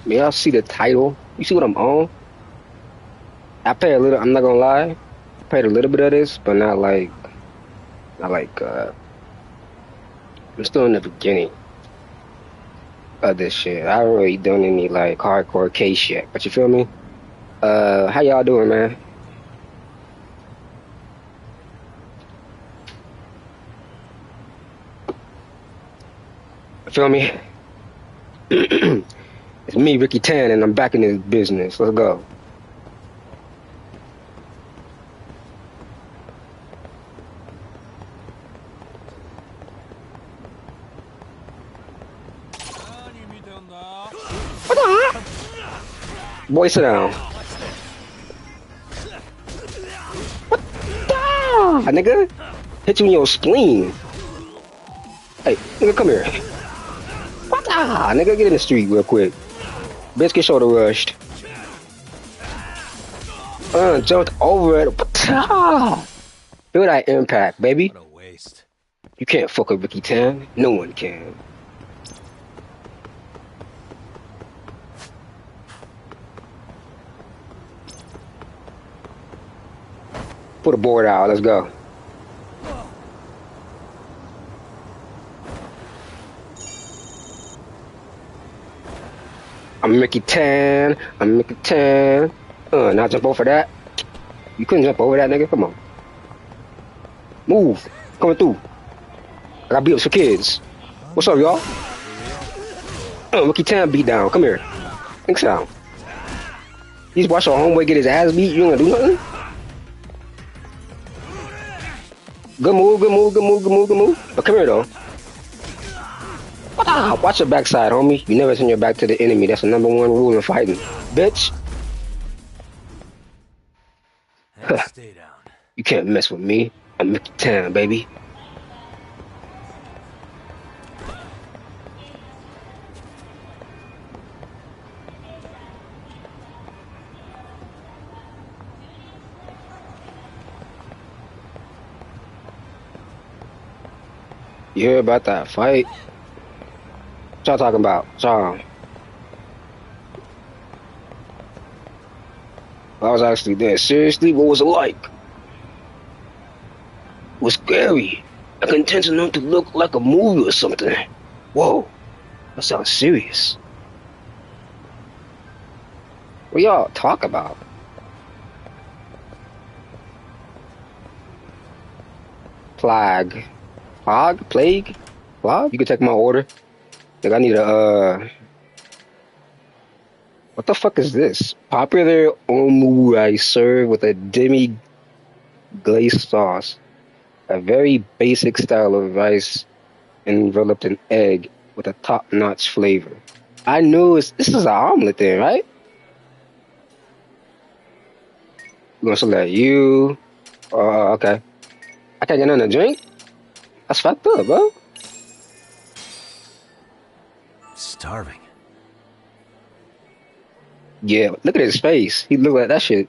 May y'all see the title? You see what I'm on? I pay a little. I'm not gonna lie. I paid a little bit of this, but not like. I'm still in the beginning of this shit. I haven't really done any like hardcore case yet. But you feel me? How y'all doing, man? Feel me? It's me, Ricky Tan, and I'm back in this business. Let's go. What the heck? Boy, sit down. What the nigga? Hit you in your spleen. Hey, nigga, come here. What the nigga? Get in the street real quick. Bitch, get shoulder rushed. Jumped over it. Feel that impact, baby. What a waste. You can't fuck with Ricky Tan. No one can. Put a board out. Let's go. I'm Ricky Tan. I'm Ricky Tan. Now jump over that. You couldn't jump over that, nigga. Come on. Move. Coming through. I got beat up for kids. What's up, y'all? Ricky Tan beat down. Come here. Think so. You just watch your homeboy get his ass beat. You ain't gonna do nothing? Good move, good move, good move, good move, good move. But come here, though. Watch your backside, homie. You never turn your back to the enemy. That's the #1 rule in fighting. Bitch. Stay down. You can't mess with me. I'm Mickey Town, baby. You hear about that fight? What y'all talking about? John. I was actually there. Seriously, what was it like? It was scary. Like intense enough to look like a movie or something. Whoa, that sounds serious. What y'all talk about? Plague. Plague? Plague? Plague? You can take my order. Like I need a what the fuck is this? Popular omu rice served with a demi glazed sauce. A very basic style of rice enveloped in egg with a top-notch flavor. I knew this is an omelet then, right? We're gonna select you. Okay. I can't get nothing to drink? That's fucked up, bro. Starving. Yeah, look at his face. He look like that shit.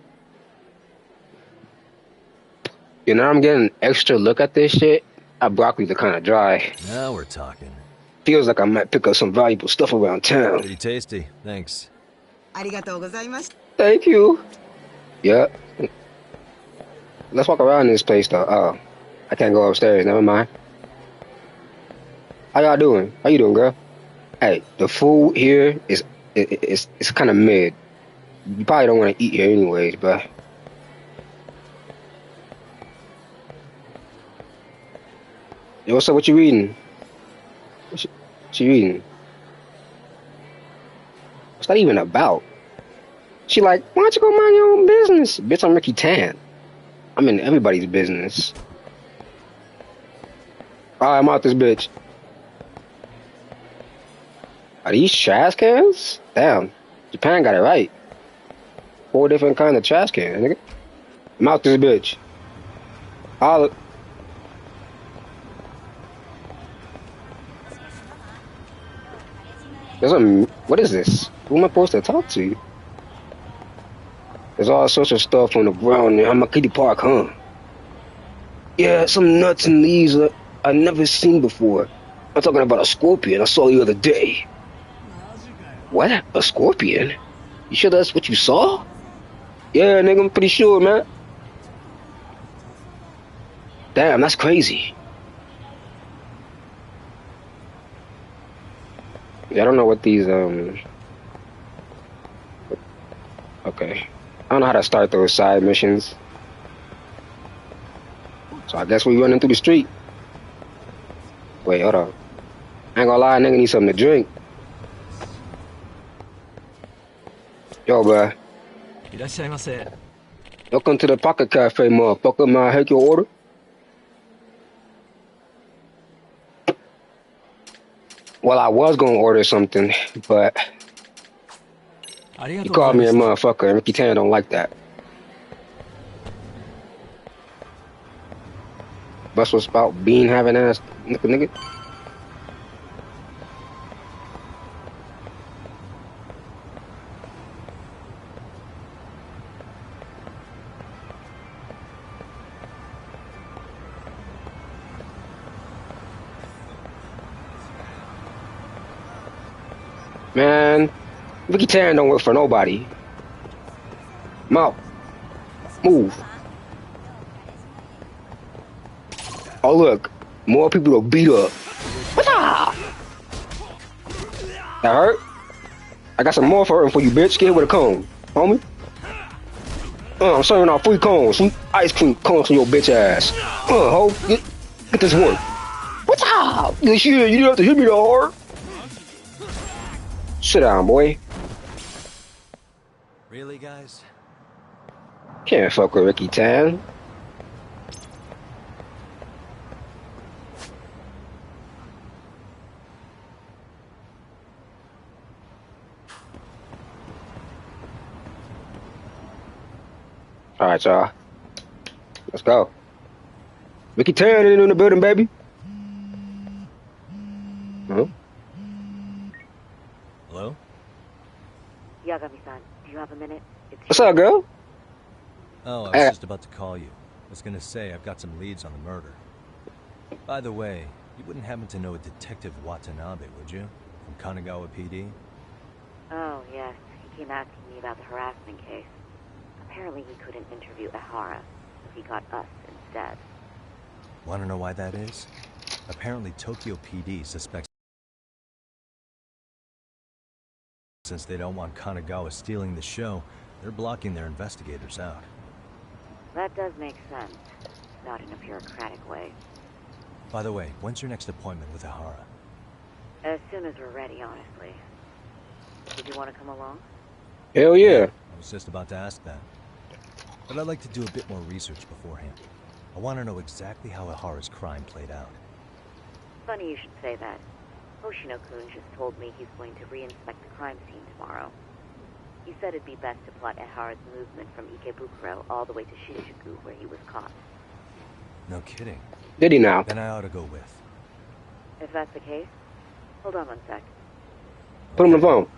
You know, I'm getting an extra look at this shit. Our broccoli's are kind of dry. Now we're talking. Feels like I might pick up some valuable stuff around town. Pretty tasty. Thanks. Thank you. Yeah. Let's walk around this place, though. Oh, I can't go upstairs. Never mind. How y'all doing? How you doing, girl? Hey, the food here is it's kind of mid. You probably don't want to eat here anyways, but yo, what's up? What you reading? What you reading? What's that even about? She like, why don't you go mind your own business? Bitch, I'm Ricky Tan. I'm in everybody's business. Alright, I'm out this bitch. Are these trash cans? Damn, Japan got it right. 4 different kinds of trash cans, nigga. I'm out this bitch. What is this? Who am I supposed to talk to? There's all sorts of stuff on the ground in Hamakiti Park, huh? Yeah, some nuts and leaves I've never seen before. I'm talking about a scorpion I saw the other day. What? A scorpion? You sure that's what you saw? Yeah, nigga, I'm pretty sure, man. Damn, that's crazy. Yeah, I don't know what these, okay. I don't know how to start those side missions. So I guess we running through the street. Wait, hold on. I ain't gonna lie, nigga need something to drink. Yo, bruh. いらっしゃいませ. Welcome to the Pocket Cafe, motherfucker. May I take your order? Well, I was gonna order something, but you called me a motherfucker, and Ricky Tan don't like that. Bus was about bean having ass nigga. Man, Ricky Tan don't work for nobody. Mouth. Move. Oh, look. More people to beat up. That hurt? I got some more for you, bitch. Get hit with a cone, homie. I'm serving out free cones. Sweet ice cream cones for your bitch ass. Ho. Get this one. What's up? You don't have to hit me that hard. Sit down, boy. Really, guys? Can't fuck with Ricky Tan. All right, y'all. Let's go. Ricky Tan in the building, baby. Huh? Hello? Yagami-san, do you have a minute? What's up, girl? Oh, I was just about to call you. I was gonna say I've got some leads on the murder. By the way, you wouldn't happen to know a Detective Watanabe, would you? From Kanagawa PD? Oh, yes. He came asking me about the harassment case. Apparently he couldn't interview Ehara, so he got us instead. Wanna know why that is? Apparently Tokyo PD suspects since they don't want Kanagawa stealing the show, they're blocking their investigators out. That does make sense. Not in a bureaucratic way. By the way, when's your next appointment with Ehara? As soon as we're ready, honestly. Did you want to come along? Hell yeah. I was just about to ask that. But I'd like to do a bit more research beforehand. I want to know exactly how Ehara's crime played out. Funny you should say that. Hoshino-kun just told me he's going to re-inspect the crime scene tomorrow. He said it'd be best to plot Ehara's movement from Ikebukuro all the way to Shinjuku, where he was caught. No kidding. Did he now? Then I ought to go with. If that's the case, hold on one sec. Put him on the phone.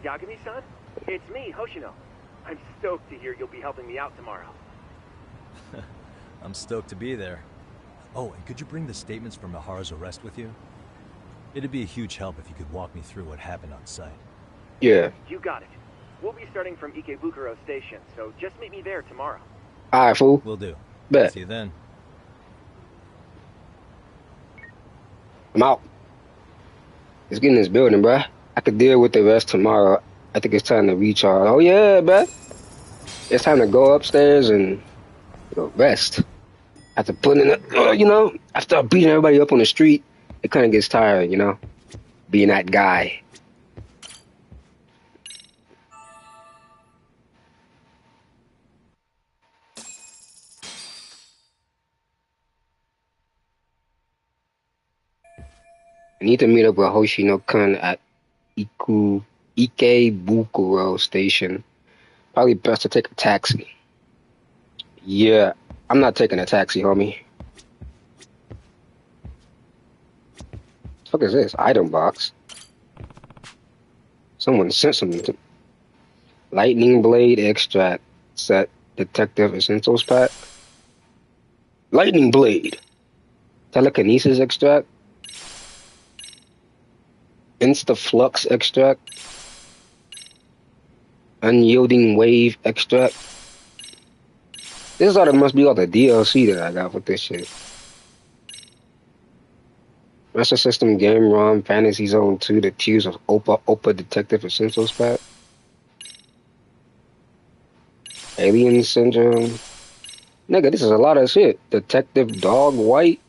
Yagami-san? It's me, Hoshino. I'm stoked to hear you'll be helping me out tomorrow. I'm stoked to be there. Oh, and could you bring the statements from Ehara's arrest with you? It'd be a huge help if you could walk me through what happened on site. Yeah. You got it. We'll be starting from Ikebukuro Station, so just meet me there tomorrow. All right, fool. Will do. Bet. See you then. I'm out. Let's get in this building, bruh. I could deal with the rest tomorrow. I think it's time to recharge. Oh, yeah, bruh. It's time to go upstairs and rest. After putting in after beating everybody up on the street, it kind of gets tired, being that guy. I need to meet up with Hoshino-kun at Ikebukuro Station. Probably best to take a taxi. Yeah, I'm not taking a taxi, homie. What the fuck is this? Item box. Someone sent something to Lightning Blade extract set Detective Essentials pack. Lightning Blade. Telekinesis extract. Insta Flux extract. Unyielding wave extract. This must be all the DLC that I got with this shit. Master System Game ROM Fantasy Zone 2, The Tears of Opa Detective Essentials Pack. Alien Syndrome. Nigga, this is a lot of shit. Detective Dog White.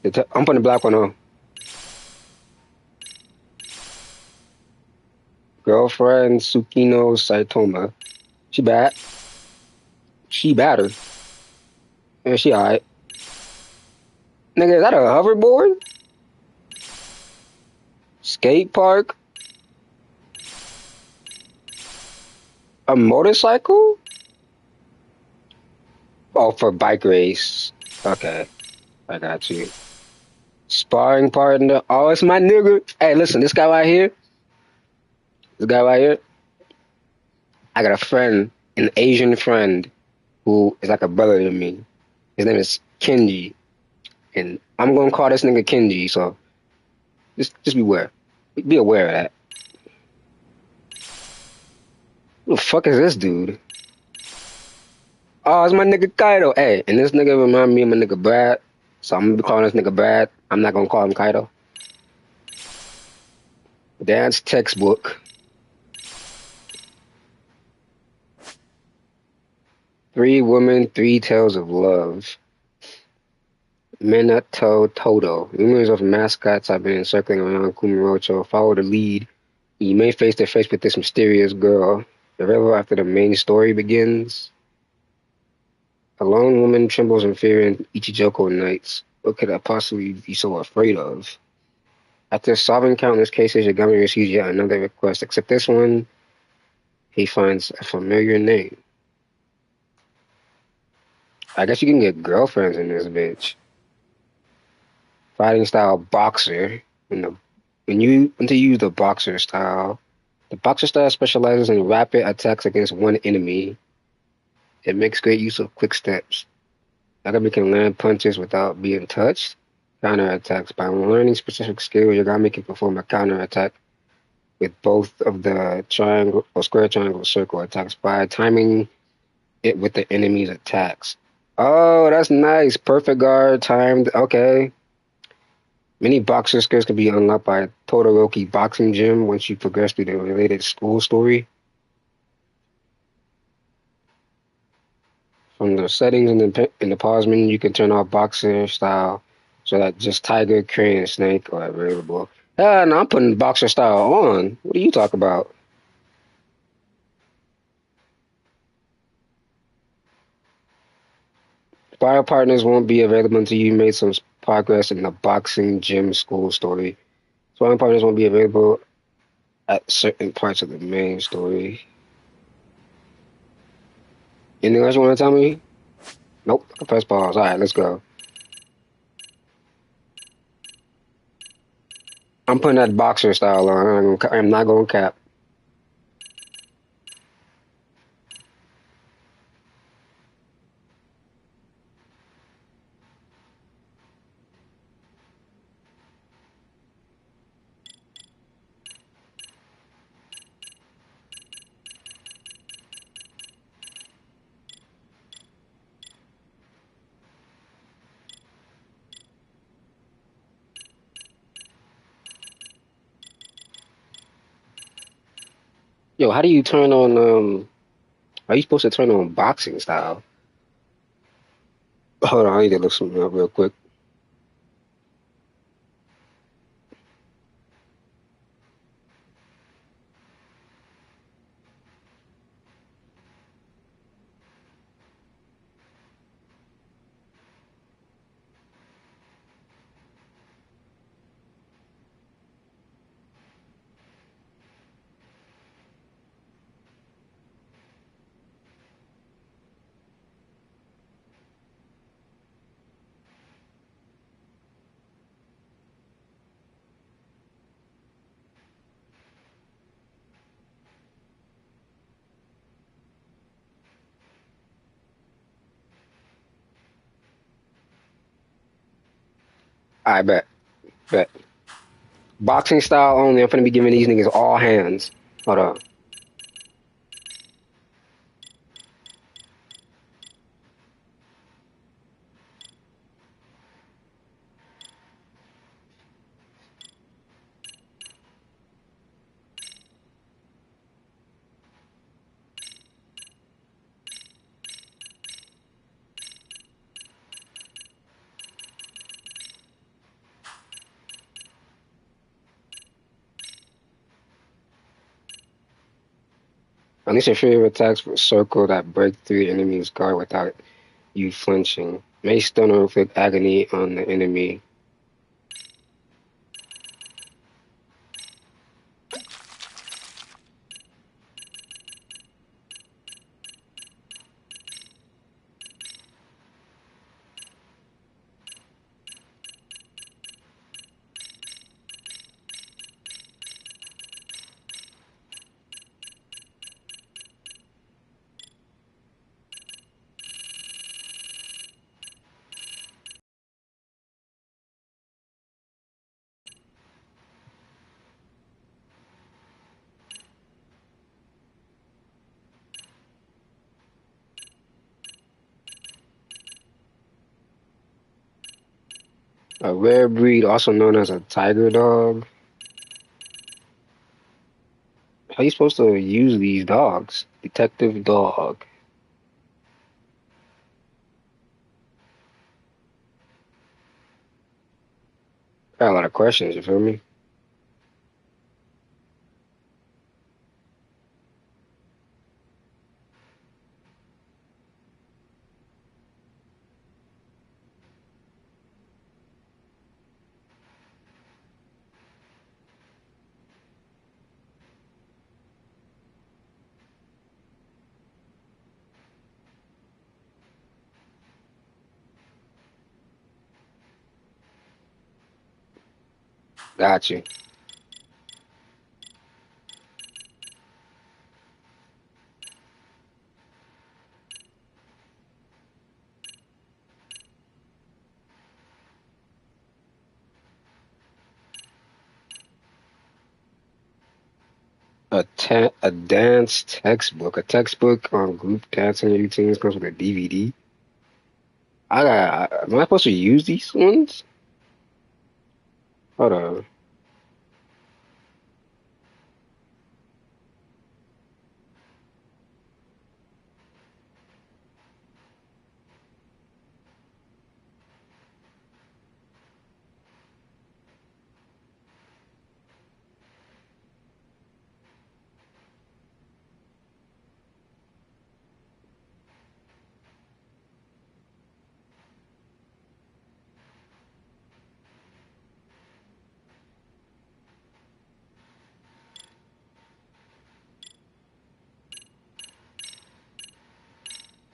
I'm putting the black one on. Girlfriend Tsukino Saitoma. She bad. She battered. Yeah, she alright. Nigga, is that a hoverboard? Skate park? A motorcycle? Oh, for bike race. Okay. I got you. Sparring partner. Oh, it's my nigga. Hey, listen, this guy right here. I got a friend, an Asian friend, who is like a brother to me. His name is Kenji. And I'm gonna call this nigga Kenji, so just be aware. Be aware of that. Who the fuck is this dude? Oh, it's my nigga Kaido. Hey, and this nigga remind me of my nigga Brad. So I'm gonna be calling this nigga Brad. I'm not gonna call him Kaido. Dance textbook. 3 women, 3 tales of love. Minato Todo. Rumors of mascots have been circling around Kumarocho. Follow the lead. You may face to face with this mysterious girl. Available after the main story begins. A lone woman trembles in fear in Ichijoko nights. What could I possibly be so afraid of? After solving countless cases, Yagami receives yet another request. Except this one, he finds a familiar name. I guess you can get girlfriends in this bitch. Fighting style boxer. When you use the boxer style specializes in rapid attacks against one enemy. It makes great use of quick steps. Yagami can land punches without being touched. Counter attacks. By learning specific skills, Yagami can perform a counter attack with both of the triangle or square, triangle, circle attacks by timing it with the enemy's attacks. Oh, that's nice. Perfect guard timed. Okay. Many boxer skills can be unlocked by Todoroki Boxing Gym once you progress through the related school story. From the settings in the pause menu, you can turn off boxer style so that just Tiger, Crane, and Snake are available. Ah, no, I'm putting boxer style on. What do you talk about? Fire partners won't be available until you made some progress in the boxing gym school story. Sparring partners won't be available at certain parts of the main story. Anything else you want to tell me? Nope. I press pause. All right, let's go. I'm putting that boxer style on. I'm not going to cap. Yo, how do you turn on, are you supposed to turn on boxing style? Hold on, I need to look something up real quick. I bet. Bet. Boxing style only. I'm finna be giving these niggas all hands. Hold on. Unleash your favorite attacks for a circle that break through the enemy's guard without you flinching. May stun or inflict agony on the enemy. A rare breed, also known as a tiger dog. How you supposed to use these dogs? Detective dog. Got a lot of questions, you feel me? Got you. A dance textbook. A textbook on group dancing routines comes with a DVD. Am I supposed to use these ones? Hold on.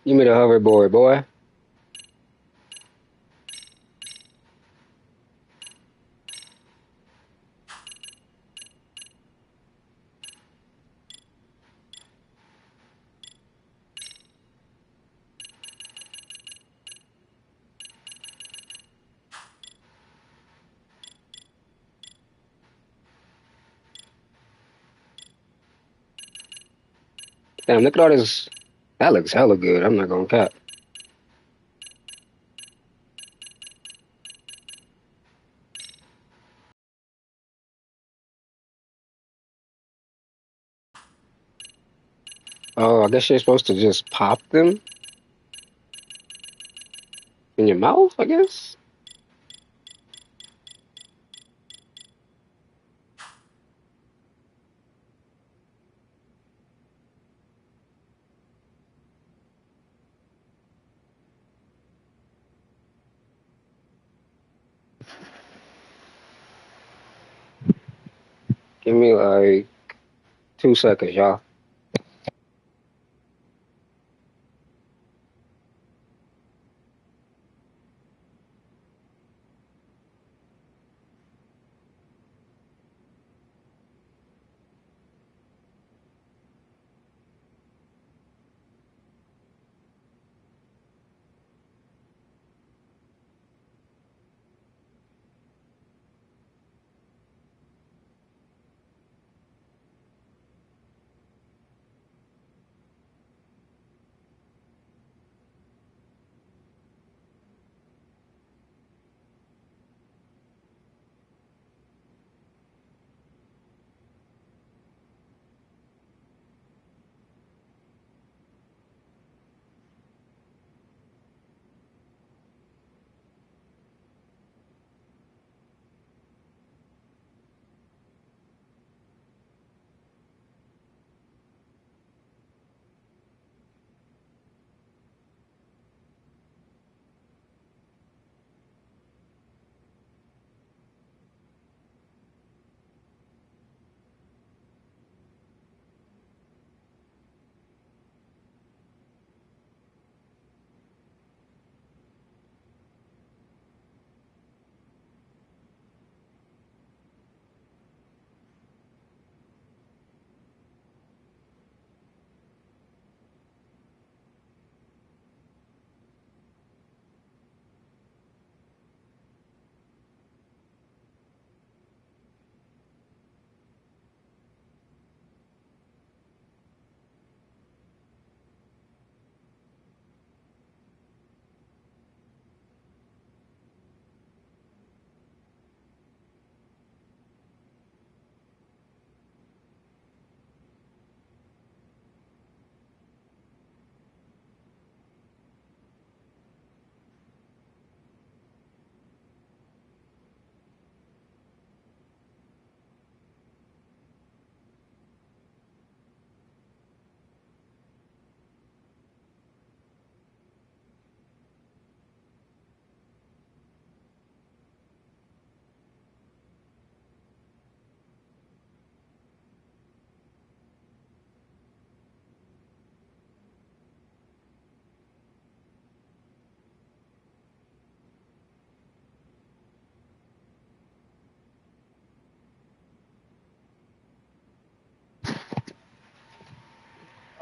Give me the hoverboard, boy. Damn, look at all this. That looks hella good. I'm not gonna cap. Oh, I guess you're supposed to just pop them in your mouth, I guess? Give me like 2 seconds, y'all.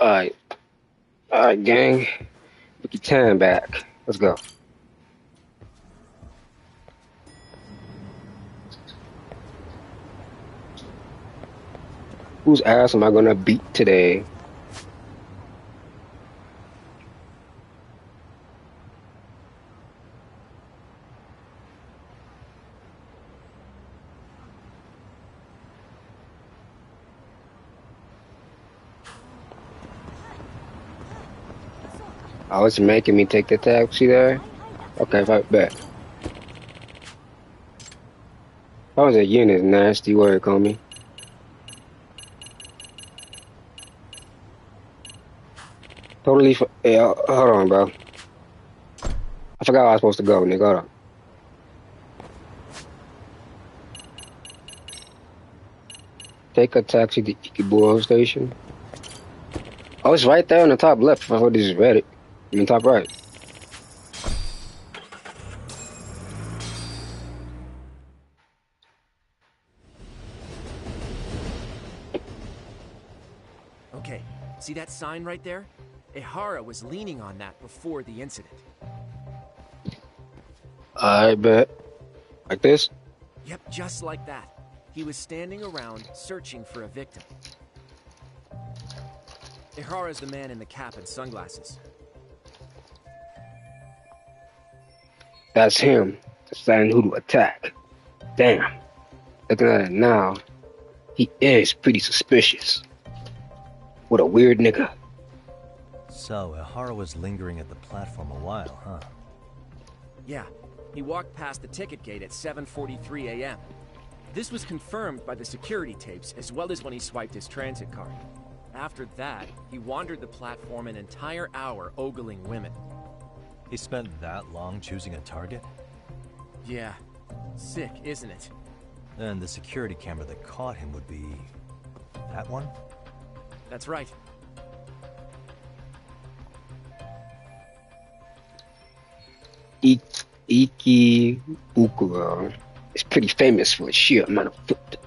Alright. Alright, gang. Put your time back. Let's go. Whose ass am I gonna beat today? Oh, it's making me take the taxi there? Okay, right back. That was a unit, nasty work, homie. Totally. Yeah, hold on, bro. I forgot where I was supposed to go, nigga. Hold on. Take a taxi to Ikeburo Station. Oh, it's right there on the top left. I just read it. I mean, top right. Okay, see that sign right there? Ihara was leaning on that before the incident. I bet. Like this? Yep, just like that. He was standing around searching for a victim. Ihara's the man in the cap and sunglasses. That's him. Deciding who to attack. Damn. Looking at it now, he is pretty suspicious. What a weird nigga. So, Ihara was lingering at the platform a while, huh? Yeah, he walked past the ticket gate at 7:43 a.m. This was confirmed by the security tapes as well as when he swiped his transit card. After that, he wandered the platform an entire hour ogling women. He spent that long choosing a target? Yeah, sick, isn't it? And the security camera that caught him would be... that one? That's right. Ikebukuro is pretty famous for its sheer amount of foot.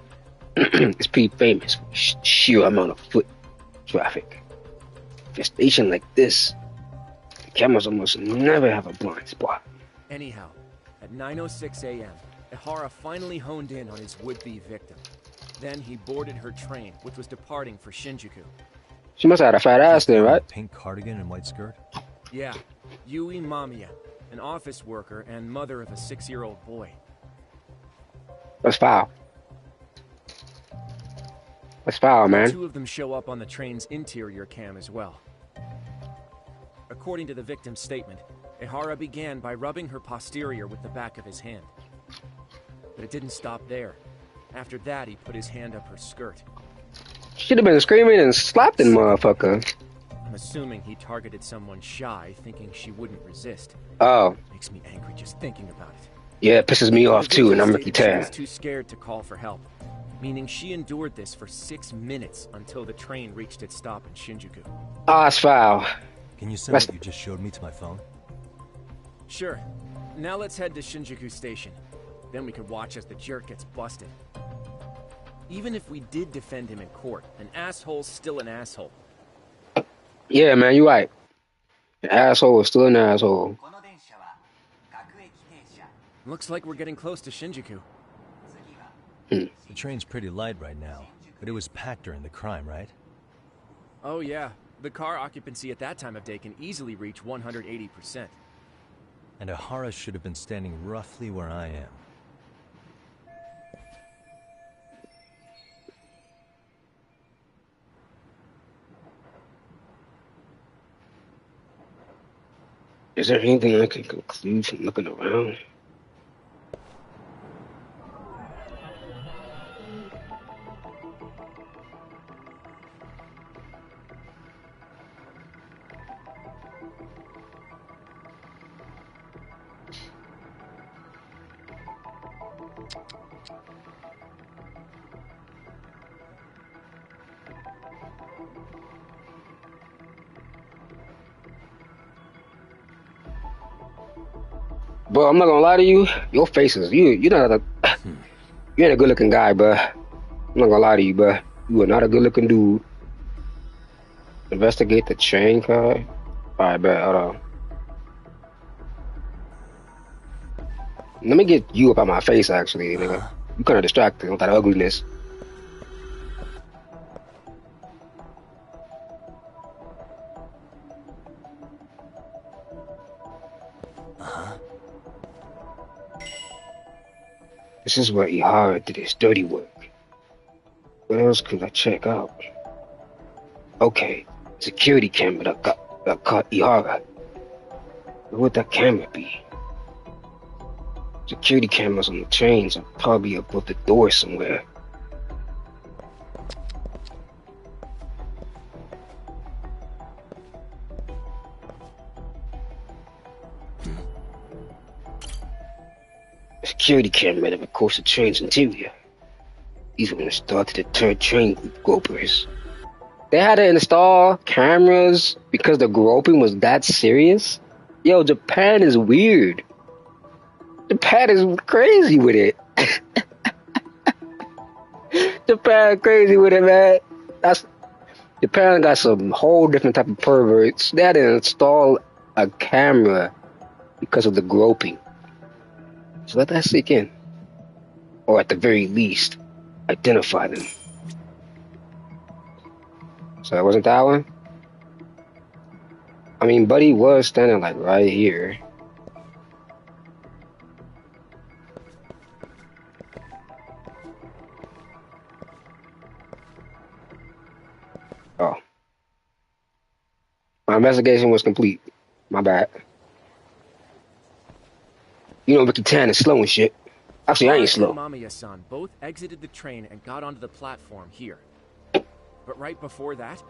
It's pretty famous for its sheer amount of foot traffic. For a station like this, the cameras almost never have a blind spot. Anyhow, at 9:06 a.m., Ihara finally honed in on his would-be victim. Then he boarded her train, which was departing for Shinjuku. She must have had a fat ass then, right? Pink cardigan and white skirt? Yeah, Yui Mamiya, an office worker and mother of a 6-year-old boy. That's foul. That's foul, man. Two of them show up on the train's interior cam as well. According to the victim's statement, Ihara began by rubbing her posterior with the back of his hand. But it didn't stop there. After that, he put his hand up her skirt. Should have been screaming and slapped the motherfucker. I'm assuming he targeted someone shy, thinking she wouldn't resist. Oh. Makes me angry just thinking about it. Yeah, it pisses me off too, and I'm Ricky She Tan. was too scared to call for help, meaning she endured this for 6 minutes until the train reached its stop in Shinjuku. Ah, it's foul. Can you send what you just showed me to my phone? Sure. Now let's head to Shinjuku Station. Then we could watch as the jerk gets busted. Even if we did defend him in court, an asshole's still an asshole. Yeah, man, you're right. An asshole is still an asshole. Looks like we're getting close to Shinjuku. The train's pretty light right now, but it was packed during the crime, right? Oh yeah, the car occupancy at that time of day can easily reach 180%. And Ihara should have been standing roughly where I am. Is there anything I can conclude from looking around? Bro, I'm not gonna lie to you. Your face is you're not a you ain't a good looking guy, bro. I'm not gonna lie to you, bro. You are not a good looking dude. Investigate the train car. Alright, bet. Hold on. Let me get you up out my face, actually, nigga. You kind of distracted with that ugliness. This is where Ihara did his dirty work. What else could I check out? Okay, security camera that caught Ihara. Where would that camera be? Security cameras on the trains are probably above the door somewhere. Security camera that records the train's interior. These were installed to deter train gropers. They had to install cameras because the groping was that serious? Yo, Japan is weird. Japan is crazy with it. Japan crazy with it, man. Japan got some whole different type of perverts. They had to install a camera because of the groping. So let that sink in. Or at the very least, identify them. So it wasn't that one? I mean, Buddy was standing like right here. Oh. My investigation was complete. My bad. You know, Ricky Tan is slow and shit. Actually, I ain't slow. Mamiya-san both exited the train and got onto the platform here. But right before that,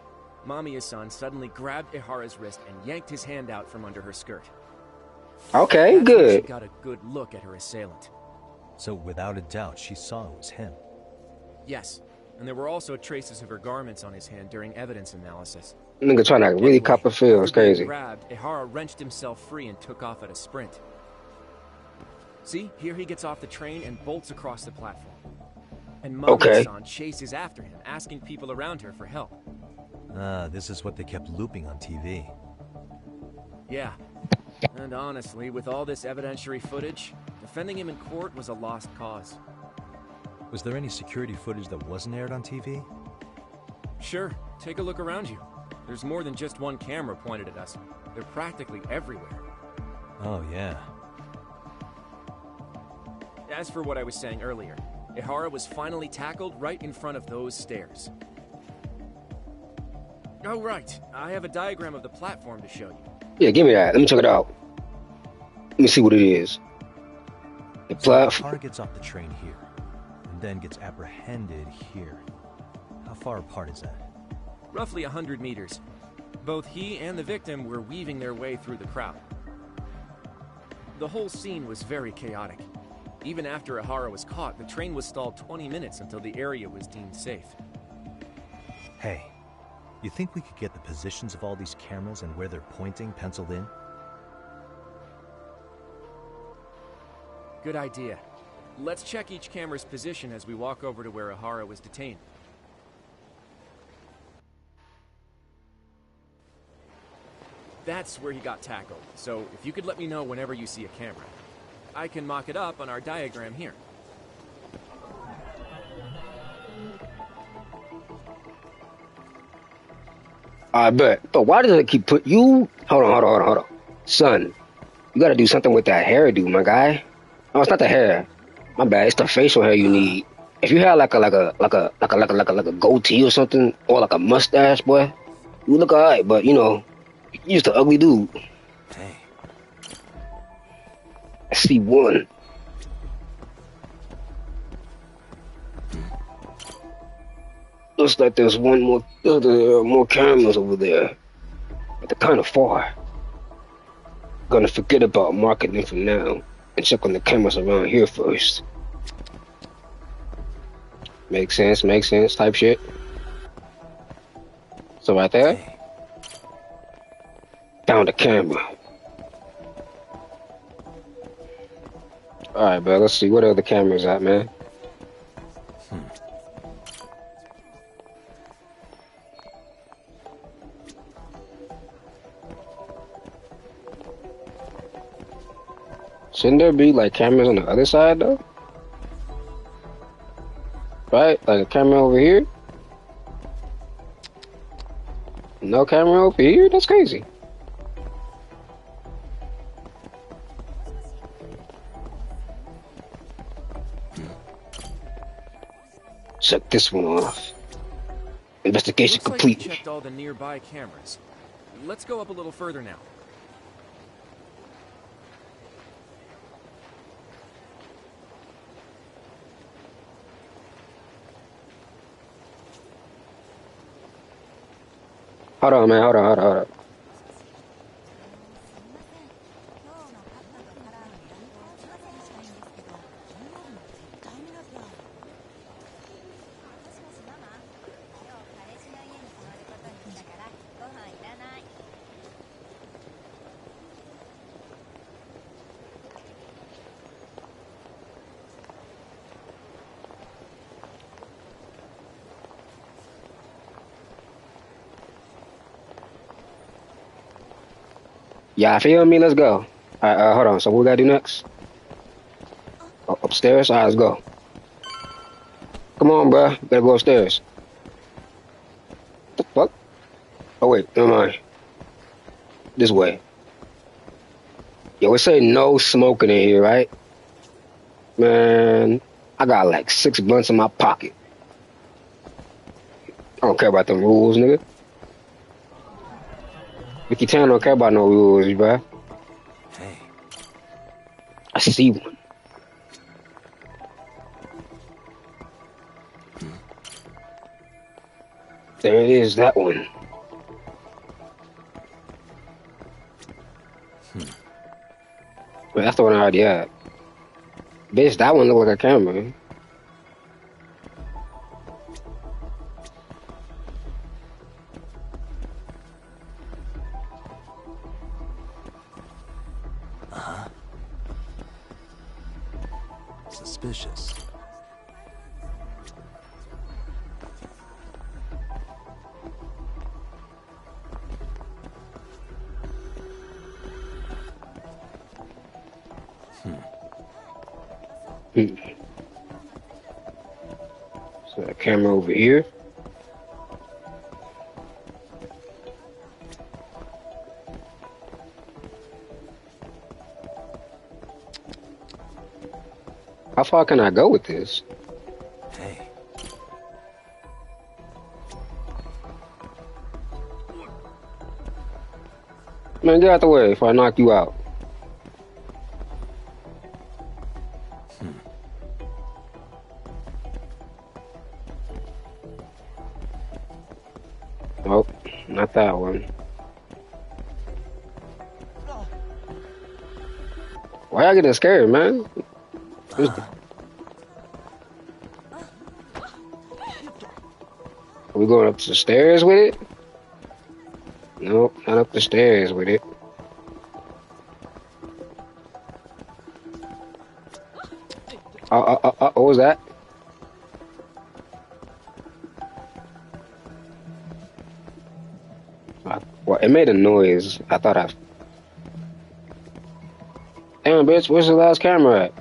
Mamiya-san suddenly grabbed Ihara's wrist and yanked his hand out from under her skirt. Okay, That's good. when she got a good look at her assailant. So without a doubt, she saw it was him. Yes, and there were also traces of her garments on his hand during evidence analysis. Nigga trying to really cop a feel. It's crazy. Grabbed, Ihara wrenched himself free and took off at a sprint. See, here he gets off the train and bolts across the platform. And Mamiya-san chases after him, asking people around her for help. This is what they kept looping on TV. Yeah. And honestly, with all this evidentiary footage, defending him in court was a lost cause. Was there any security footage that wasn't aired on TV? Sure. Take a look around you. There's more than just one camera pointed at us. They're practically everywhere. Oh, yeah. As for what I was saying earlier, Ihara was finally tackled right in front of those stairs. Oh, right. I have a diagram of the platform to show you. Yeah, give me that. Let me check it out. Let me see what it is. The platform. Car gets off the train here, and then gets apprehended here. How far apart is that? Roughly 100 meters. Both he and the victim were weaving their way through the crowd. The whole scene was very chaotic. Even after Ihara was caught, the train was stalled 20 minutes until the area was deemed safe. Hey, you think we could get the positions of all these cameras and where they're pointing penciled in? Good idea. Let's check each camera's position as we walk over to where Ihara was detained. That's where he got tackled, so if you could let me know whenever you see a camera. I can mock it up on our diagram here. I bet. But why does it keep put you? Hold on. Son, you gotta do something with that hairdo, my guy. No, it's not the hair. My bad. It's the facial hair you need. If you had like a goatee or something, or like a mustache, boy, you look alright. But you know, you're just an ugly dude. Hey. I see one. Looks like there's one more. There are more cameras over there, but they're kind of far. Gonna forget about marketing for now and check on the cameras around here first. Makes sense, type shit. So right there, found a camera. Alright, bro, let's see, what are the cameras at, man? Shouldn't there be like cameras on the other side though? Right? Like a camera over here? No camera over here? That's crazy. Check this one off. Investigation Looks like complete. we checked all the nearby cameras. Let's go up a little further now. Hold on, man. Hold on. Yeah, feel me? Let's go. All right, hold on. So what we gotta do next? Upstairs? All right, let's go. Come on, bro. Gotta go upstairs. What the fuck? Oh, wait. Never mind. This way. Yo, it say no smoking in here, right? Man, I got like 6 blunts in my pocket. I don't care about them rules, nigga. Vicky Tan don't care about no rules, bro. Hey. I see one. There it is, that one. Well, that's the one I already had. Bitch, that one look like a camera. Suspicious. So a camera over here. How far can I go with this? Hey. Man, get out the way before I knock you out. Nope, not that one. Why y'all getting scared, man? Are we going up the stairs with it? Nope, not up the stairs with it. What was that? Well, it made a noise. I thought I... Damn, bitch, where's the last camera at?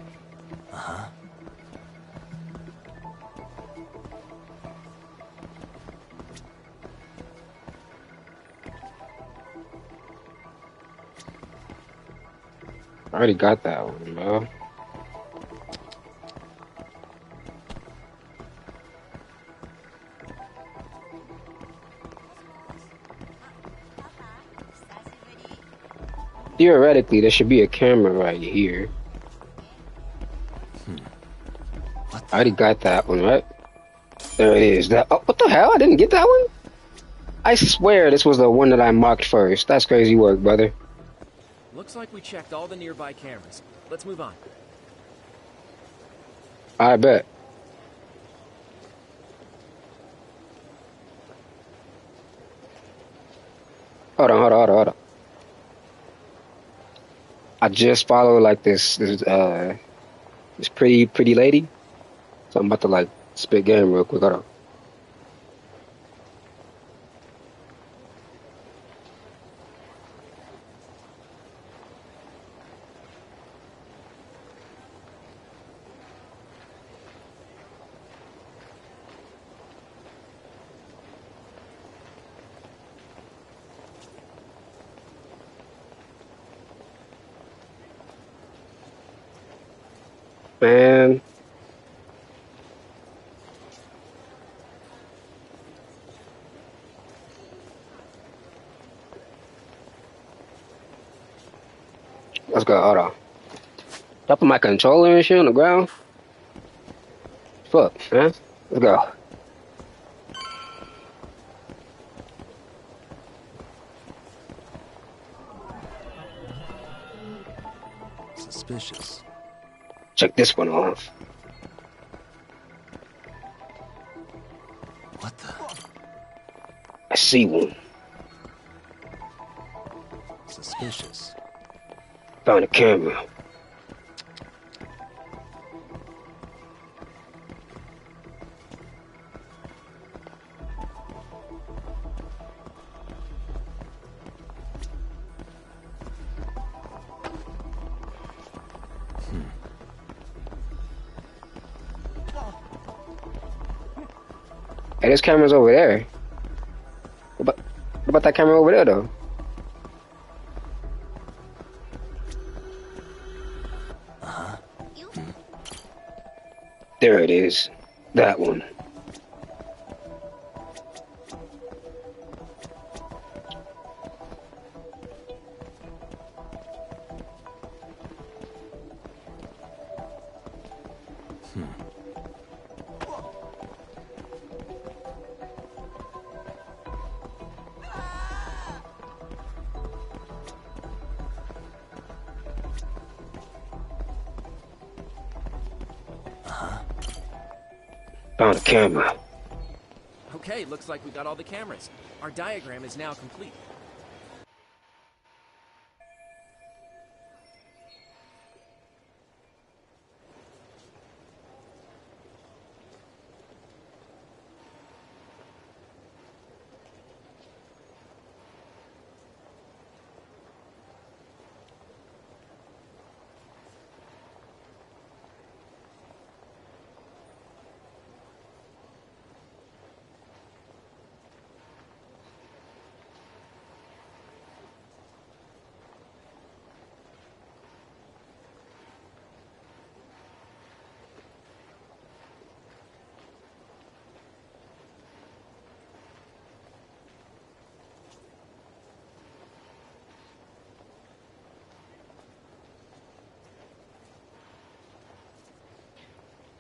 I already got that one, bro. Theoretically, there should be a camera right here. I already got that one, right? There it is. What the hell? I didn't get that one? I swear this was the one that I marked first. That's crazy work, brother. Looks like we checked all the nearby cameras. Let's move on. I bet. Hold on. I just followed like this pretty lady. So I'm about to like spit game real quick. Hold on. man. Let's go. Hold on. Top of my controller and shit on the ground. Fuck, man. Let's go. Suspicious. Check this one off. What the? I see one. Suspicious. Found a camera. Hey, this camera's over there. What about that camera over there, though? There it is. That one. Found a camera. Okay, looks like we got all the cameras. Our diagram is now complete.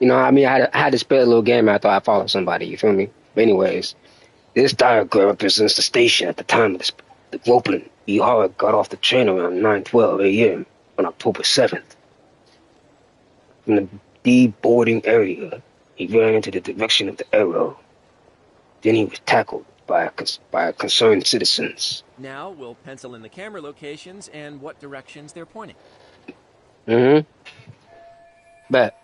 You know, I mean, I had to spit a little game after I followed somebody, you feel me? But anyways, this diagram represents the station at the time of the Gropeland. E. Howard got off the train around 9:12 a.m. on October 7th. From the deboarding area, he ran into the direction of the arrow. Then he was tackled by concerned citizens. Now we'll pencil in the camera locations and what directions they're pointing. Mm-hmm. Bet.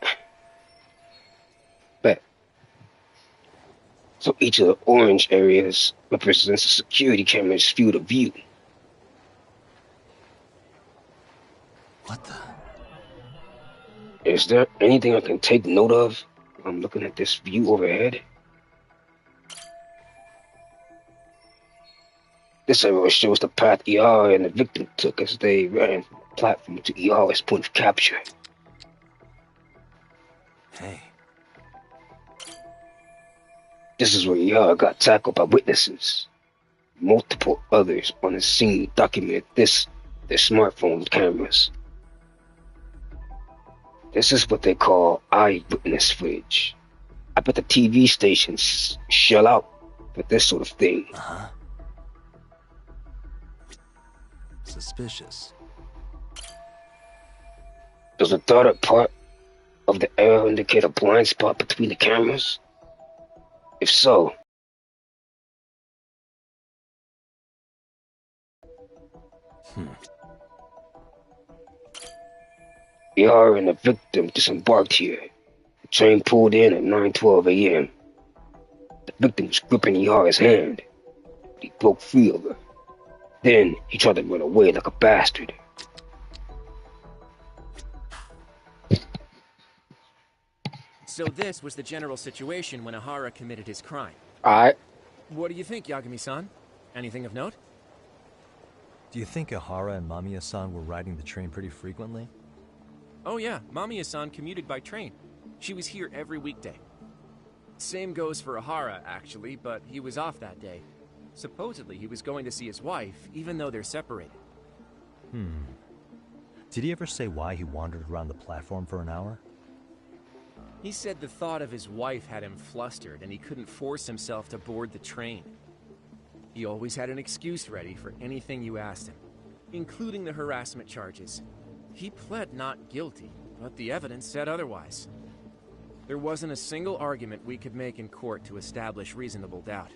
So each of the orange areas represents a security camera's field of view. What the? Is there anything I can take note of? I'm looking at this view overhead. This arrow shows the path ER and the victim took as they ran from the platform to ER's point of capture. Hey. This is where ER got tackled by witnesses. Multiple others on the scene documented their smartphone cameras. This is what they call eyewitness footage. I bet the TV stations shell out for this sort of thing. Uh-huh. Suspicious. Does the dotted part of the arrow indicate a blind spot between the cameras? If so, ER and the victim disembarked here. The train pulled in at 9:12 a.m. The victim was gripping ER's hand, but he broke free of her. Then he tried to run away like a bastard. So this was the general situation when Ihara committed his crime. Alright. What do you think, Yagami-san? Anything of note? Do you think Ihara and Mamiya-san were riding the train pretty frequently? Oh yeah, Mamiya-san commuted by train. She was here every weekday. Same goes for Ahara, actually, but he was off that day. Supposedly, he was going to see his wife, even though they're separated. Did he ever say why he wandered around the platform for an hour? He said the thought of his wife had him flustered, and he couldn't force himself to board the train. He always had an excuse ready for anything you asked him, including the harassment charges. He pled not guilty, but the evidence said otherwise. There wasn't a single argument we could make in court to establish reasonable doubt.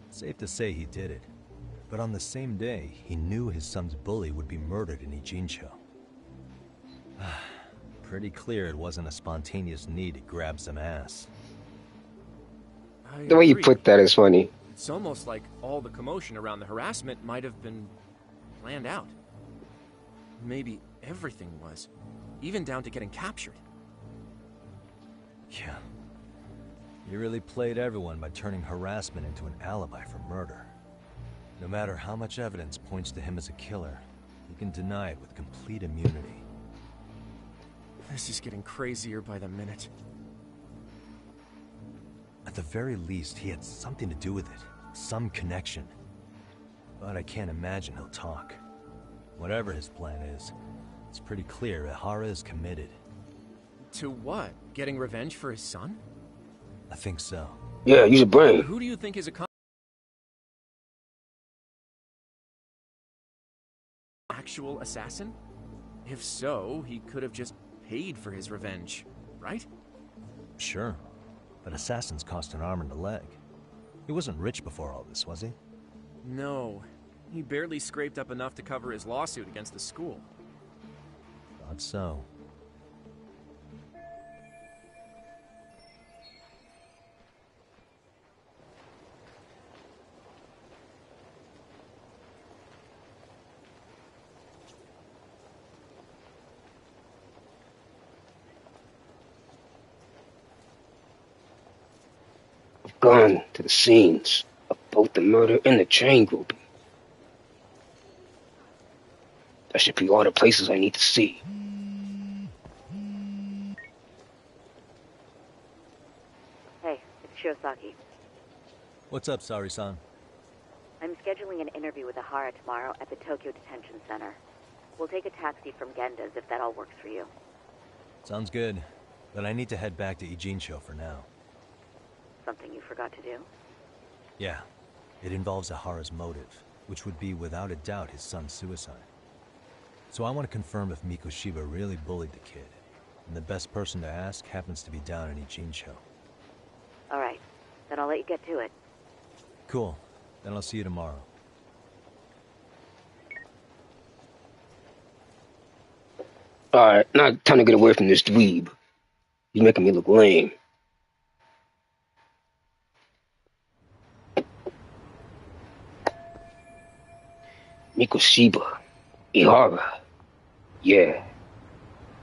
Safe to say he did it. But on the same day, he knew his son's bully would be murdered in Ijincho. Pretty clear it wasn't a spontaneous need to grab some ass. The way you put that is funny. It's almost like all the commotion around the harassment might have been planned out. Maybe everything was, even down to getting captured. Yeah. He really played everyone by turning harassment into an alibi for murder. No matter how much evidence points to him as a killer, he can deny it with complete immunity. This is getting crazier by the minute. At the very least, he had something to do with it. Some connection. But I can't imagine he'll talk. Whatever his plan is, it's pretty clear Ahara is committed. To what? Getting revenge for his son? I think so. Yeah, use your brain. Who do you think is a actual assassin? If so, he could have just paid for his revenge, right? Sure. But assassins cost an arm and a leg. He wasn't rich before all this, was he? No. He barely scraped up enough to cover his lawsuit against the school. Thought so. Gone to the scenes of both the murder and the train grouping. That should be all the places I need to see. Hey, it's Shirosaki. What's up, Sari-san? I'm scheduling an interview with Ahara tomorrow at the Tokyo Detention Center. We'll take a taxi from Genda's if that all works for you. Sounds good. But I need to head back to Ijincho for now. Something you forgot to do? Yeah. It involves Ahara's motive, which would be without a doubt his son's suicide. So I want to confirm if Mikoshiba really bullied the kid. And the best person to ask happens to be down in Ijincho. Alright, then I'll let you get to it. Cool. Then I'll see you tomorrow. Alright, now time to get away from this dweeb. He's making me look lame. Mikoshiba. Ihara. Yeah.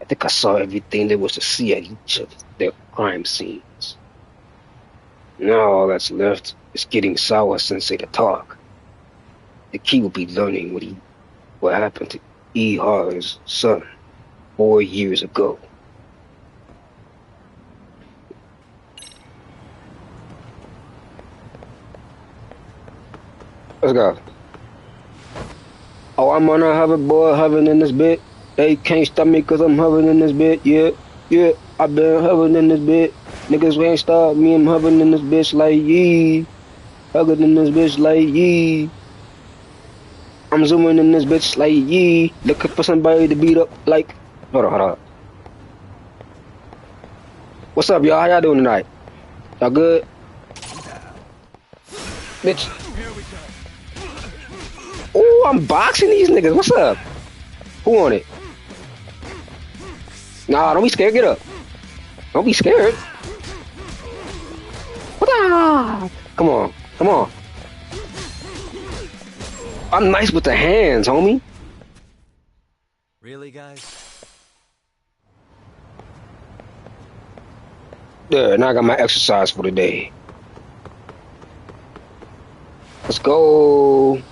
I think I saw everything there was to see at each of their crime scenes. Now all that's left is getting Sawa-sensei to talk. The key will be learning what happened to Ihara's son 4 years ago. Let's go. Oh, I'm on a hoverboard, hovering in this bit. They can't stop me cause I'm hovering in this bit. Yeah, I've been hovering in this bit. Niggas can't stop me, I'm hovering in this bitch like yee. Hovering in this bitch like yee. I'm zooming in this bitch like yee. Looking for somebody to beat up like... Hold on. What's up, y'all? How y'all doing tonight? Y'all good? Bitch. Oh, I'm boxing these niggas. What's up? Who on it? Nah, don't be scared. Get up. Don't be scared. Come on. I'm nice with the hands, homie. Really, guys? There, now I got my exercise for the day. Let's go.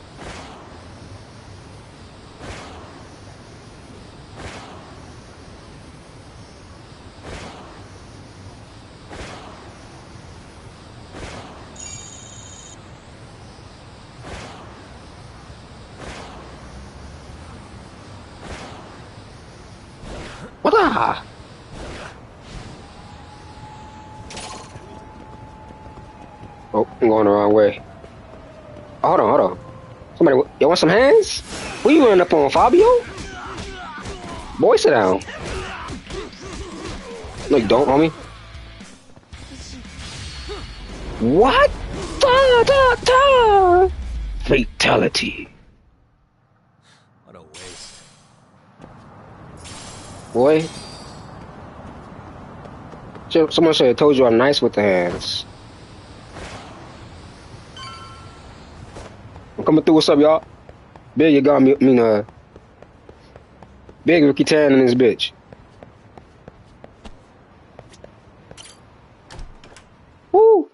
Booga! Oh, I'm going the wrong way. Oh, hold on. Somebody, you want some hands? Who you running up on, Fabio? Boy, sit down. No, you don't, homie. What? Da, da, da. Fatality. What a waste. Boy. Someone should have told you I'm nice with the hands. I'm coming through. What's up, y'all? Big, you got me. Big Ricky Tan in this bitch. Woo!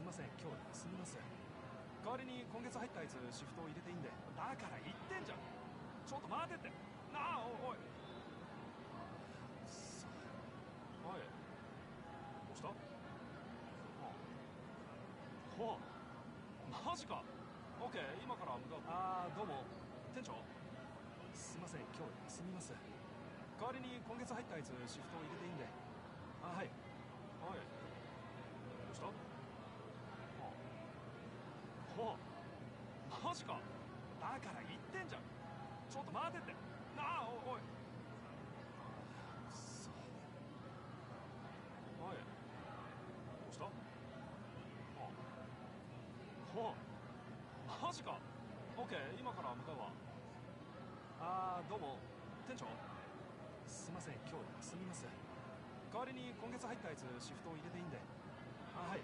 ません、今日休みます。代わりに今月入ったあいつシフトを入れていいんで。だから言ってんじゃん。ちょっと待てって。なあ、おい。くそ。おい。どうした？ほう。マジか。オッケー、今から向かう。どうも。店長。すいません、今日休みます。代わりに今月入ったあいつシフトを入れていいんで。はい。おい。どうした？ほう。マジか。だから言ってんじゃん。ちょっと待てって。なあ、おい。くそ。おい。どうした？ほう。マジか。オッケー、今から向かうわ。どうも。店長。すいません、今日休みます。代わりに今月入ったあいつシフトを入れていいんで。はい。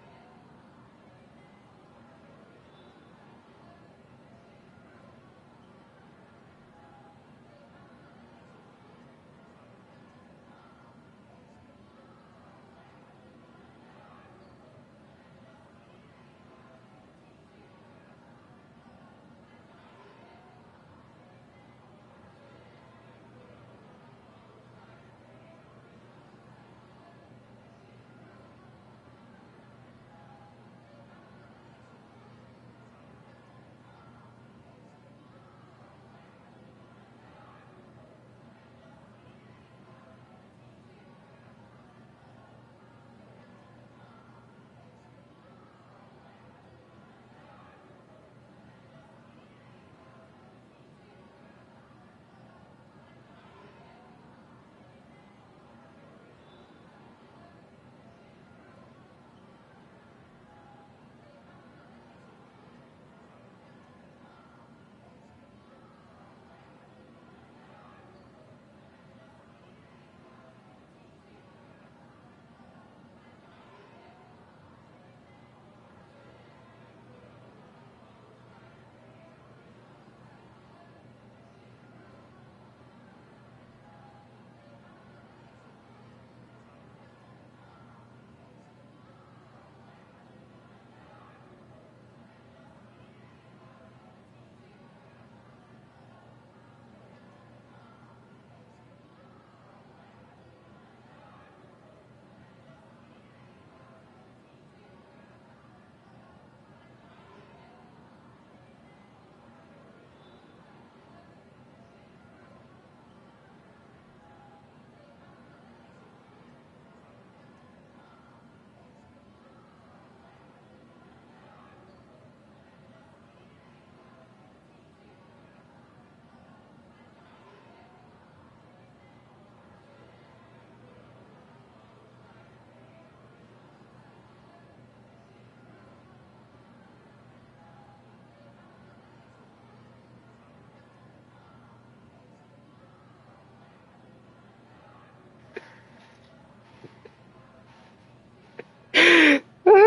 Oh,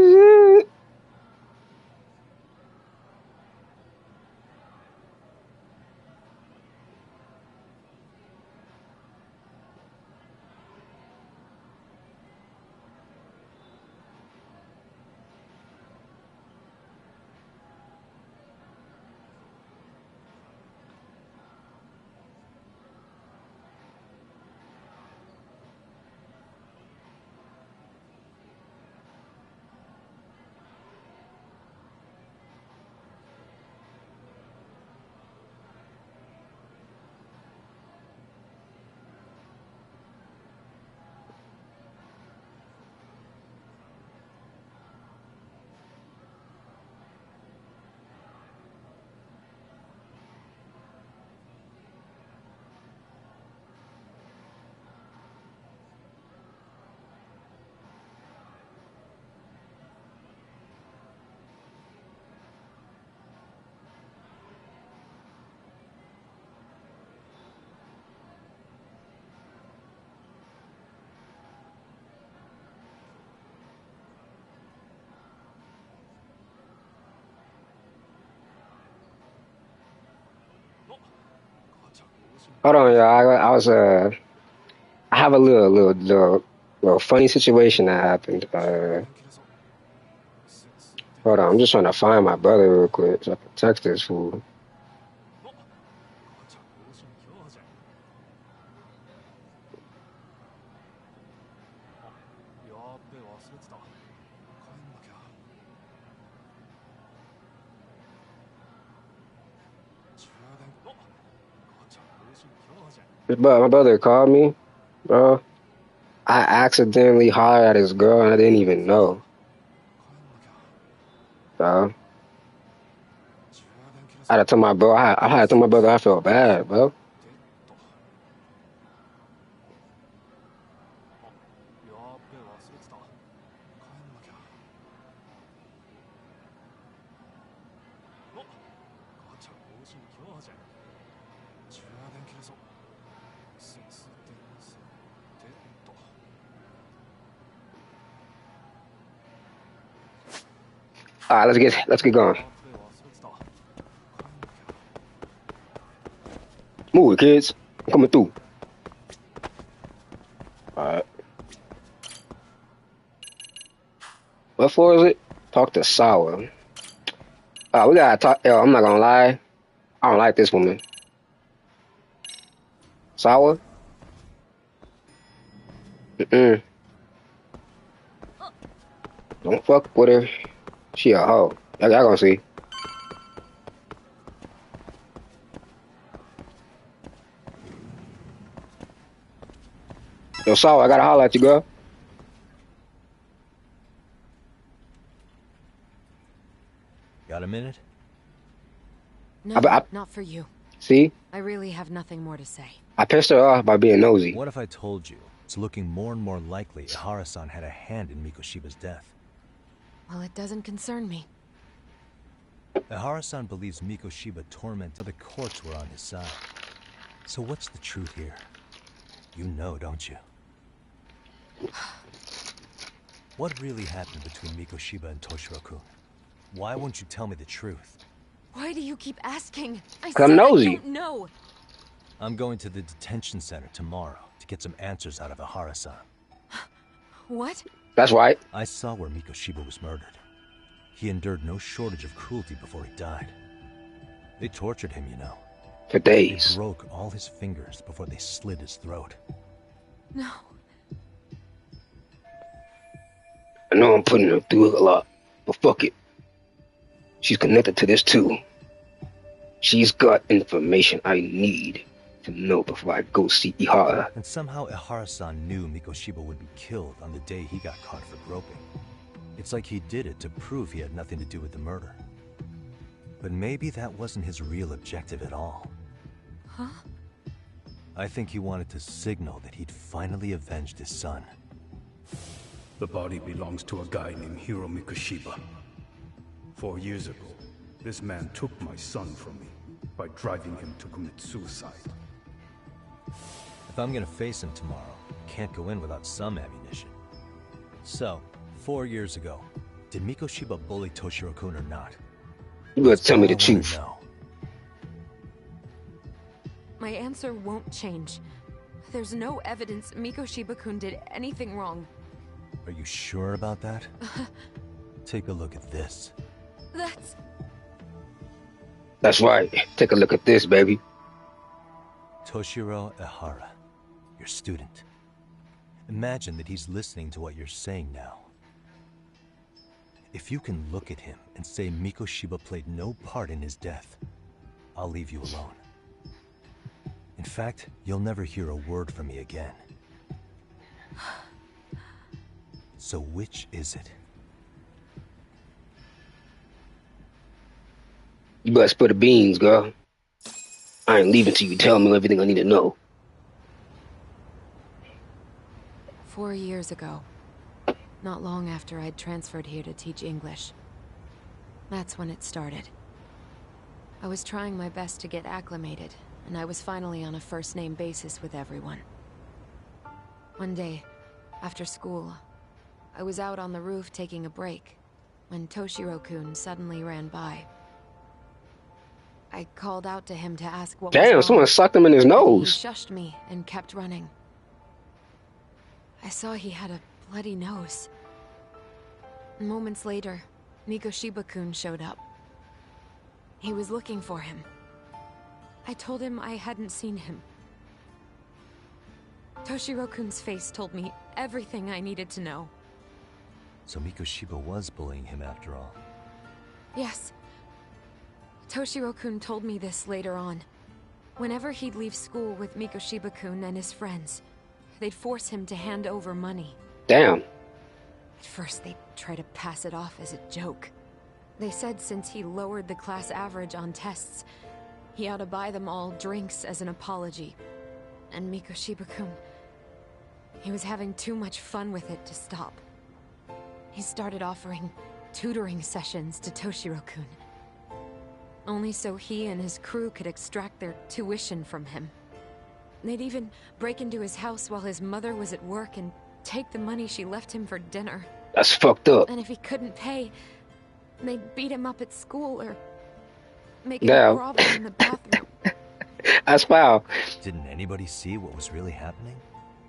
shit. Hold on, y'all. I have a little funny situation that happened. Hold on, I'm just trying to find my brother real quick so I can text this fool. お、ガチャ更新今日じゃん。あ、やっべ忘れてた。帰んなきゃ。充電。お、ガチャ更新今日じゃん。But my brother called me, bro. I accidentally hollered at his girl and I didn't even know. 帰んなきゃ。 So I had to tell my bro. I had to tell my brother I felt bad, bro. やっべ忘れてた。帰んなきゃ。お、ガチャ更新今日じゃん。充電切れそう。節電設定っと。 All right, let's get going. やっべ忘れてた。帰んなきゃ。 Move it, kids. I'm coming through. All right. What floor is it? Talk to Sawa. We gotta talk. Yo, I'm not gonna lie. I don't like this woman. Sawa? Mm-mm. Don't fuck with her. She a hoe. Y'all gonna see. Yo, Sawa, I gotta holler at you, girl. Got a minute? No, I- not for you. See? I really have nothing more to say. I pissed her off by being nosy. What if I told you it's looking more and more likely Ihara-san had a hand in Mikoshiba's death? Well, it doesn't concern me. Ihara-san believes Mikoshiba tormented the courts were on his side. So what's the truth here? You know, don't you? What really happened between Mikoshiba and Toshiro-kun? Why won't you tell me the truth? Why do you keep asking? I 'Cause I'm said nosy. I don't know. I'm going to the detention center tomorrow to get some answers out of Ihara-san. What? That's right. I saw where Mikoshiba was murdered. He endured no shortage of cruelty before he died. They tortured him, you know. For They days. broke all his fingers before they slit his throat. No. I know I'm putting her through a lot, but fuck it. She's connected to this too. She's got information I need to know before I go see Ihara. And somehow Ihara-san knew Mikoshiba would be killed on the day he got caught for groping. It's like he did it to prove he had nothing to do with the murder. But maybe that wasn't his real objective at all. Huh? I think he wanted to signal that he'd finally avenged his son. The body belongs to a guy named Hiro Mikoshiba. 4 years ago, this man took my son from me by driving him to commit suicide. If I'm gonna face him tomorrow, can't go in without some ammunition. So, 4 years ago, did Mikoshiba bully Toshiro-kun or not? You better tell me the That's all I wanna truth. know. My answer won't change. There's no evidence Mikoshiba-kun did anything wrong. Are you sure about that? Take a look at this. That's right. Take a look at this, baby. Toshiro Ihara, your student. Imagine that he's listening to what you're saying now. If you can look at him and say Mikoshiba played no part in his death, I'll leave you alone. In fact, you'll never hear a word from me again. So which is it? You better spill the beans, girl. I ain't leaving till you tell me everything I need to know. 4 years ago. Not long after I'd transferred here to teach English. That's when it started. I was trying my best to get acclimated, and I was finally on a first-name basis with everyone. One day, after school, I was out on the roof taking a break, when Toshiro-kun suddenly ran by. I called out to him to ask what was Damn, wrong. someone sucked him in his He nose. shushed me and kept running. I saw he had a bloody nose. Moments later, Mikoshiba-kun showed up. He was looking for him. I told him I hadn't seen him. Toshiro-kun's face told me everything I needed to know. So Mikoshiba was bullying him after all. Yes. Toshiro-kun told me this later on. Whenever he'd leave school with Mikoshiba-kun and his friends, they'd force him to hand over money. Damn. At first, they'd try to pass it off as a joke. They said since he lowered the class average on tests, he ought to buy them all drinks as an apology. And Mikoshiba-kun, he was having too much fun with it to stop. He started offering tutoring sessions to Toshiro-kun. Only so he and his crew could extract their tuition from him. They'd even break into his house while his mother was at work and take the money she left him for dinner. That's fucked up. And if he couldn't pay, they'd beat him up at school or make Damn. him grovel in the bathroom. That's foul. Didn't anybody see what was really happening?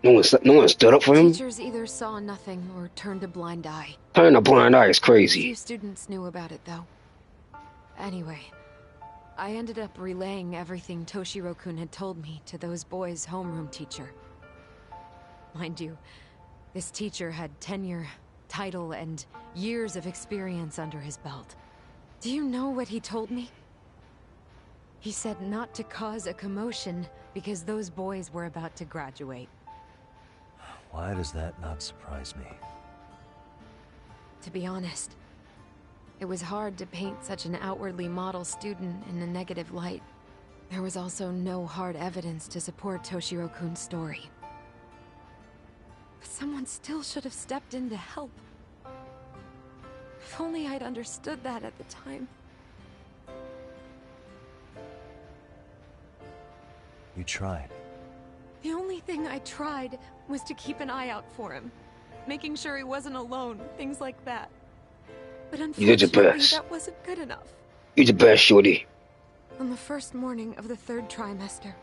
No one stood up for him. Teachers either saw nothing or turned a blind eye. Turning a blind eye is Few crazy. students knew about it, though. Anyway, I ended up relaying everything Toshiro-kun had told me to those boys' homeroom teacher. Mind you, this teacher had tenure, title, and years of experience under his belt. Do you know what he told me? He said not to cause a commotion because those boys were about to graduate. Why does that not surprise me? To be honest, it was hard to paint such an outwardly model student in a negative light. There was also no hard evidence to support Toshiro-kun's story. But someone still should have stepped in to help. If only I'd understood that at the time. You tried. The only thing I tried was to keep an eye out for him. Making sure he wasn't alone, things like that. But You did your unfortunately, best. that wasn't good enough. You the best, shorty. On the first morning of the 3rd trimester,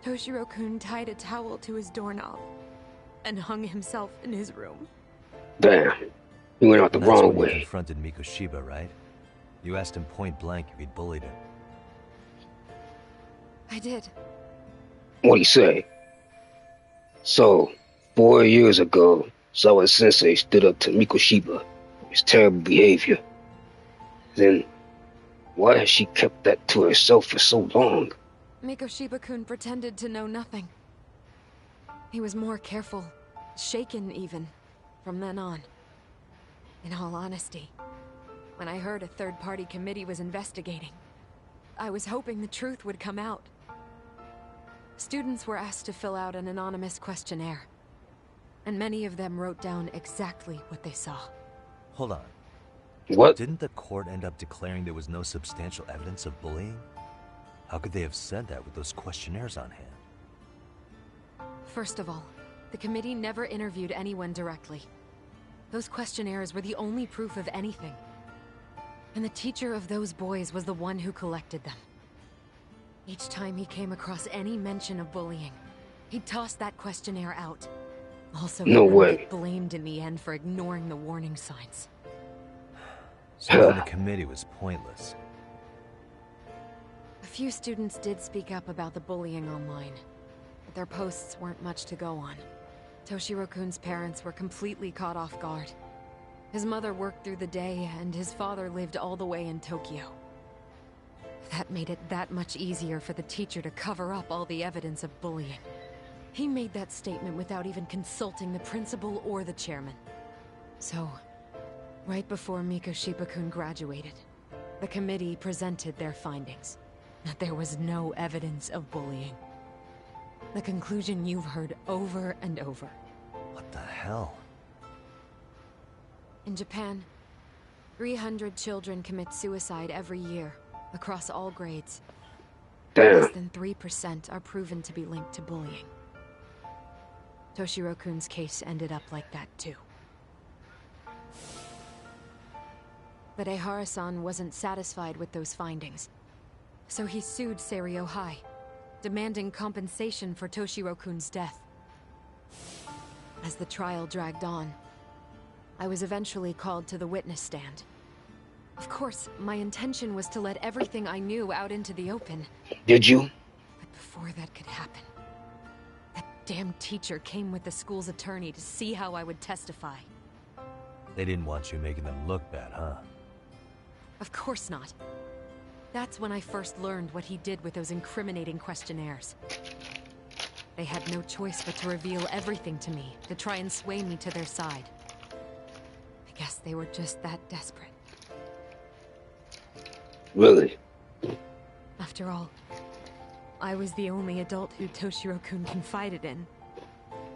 Toshiro-kun tied a towel to his doorknob and hung himself in his room. Damn. You went out the That's wrong when you way. confronted Mikoshiba, right? You asked him point blank if he'd bullied him. I did. What'd he say? So, 4 years ago, Sawa Sensei stood up to Mikoshiba for his terrible behavior. Then, why has she kept that to herself for so long? Mikoshiba-kun pretended to know nothing. He was more careful, shaken even, from then on. In all honesty, when I heard a third-party committee was investigating, I was hoping the truth would come out. Students were asked to fill out an anonymous questionnaire, and many of them wrote down exactly what they saw. Hold on. What? Didn't the court end up declaring there was no substantial evidence of bullying? How could they have said that with those questionnaires on hand? First of all, the committee never interviewed anyone directly. Those questionnaires were the only proof of anything. And the teacher of those boys was the one who collected them. Each time he came across any mention of bullying, he'd toss that questionnaire out. Also, No he would way. get blamed in the end for ignoring the warning signs. So then the committee was pointless. A few students did speak up about the bullying online, but their posts weren't much to go on. Toshiro-kun's parents were completely caught off guard. His mother worked through the day, and his father lived all the way in Tokyo. That made it that much easier for the teacher to cover up all the evidence of bullying. He made that statement without even consulting the principal or the chairman. So, right before Mikoshiba-kun graduated, the committee presented their findings. That there was no evidence of bullying. The conclusion you've heard over and over. What the hell? In Japan, 300 children commit suicide every year, across all grades. Damn. Less than 3% are proven to be linked to bullying. Toshiro-kun's case ended up like that too. But Ehara-san wasn't satisfied with those findings, so he sued Seiryo High, demanding compensation for Toshiro-kun's death. As the trial dragged on, I was eventually called to the witness stand. Of course, my intention was to let everything I knew out into the open. Did you? But before that could happen, that damn teacher came with the school's attorney to see how I would testify. They didn't want you making them look bad, huh? Of course not. That's when I first learned what he did with those incriminating questionnaires. They had no choice but to reveal everything to me, to try and sway me to their side. I guess they were just that desperate. Really? After all, I was the only adult who Toshiro-kun confided in.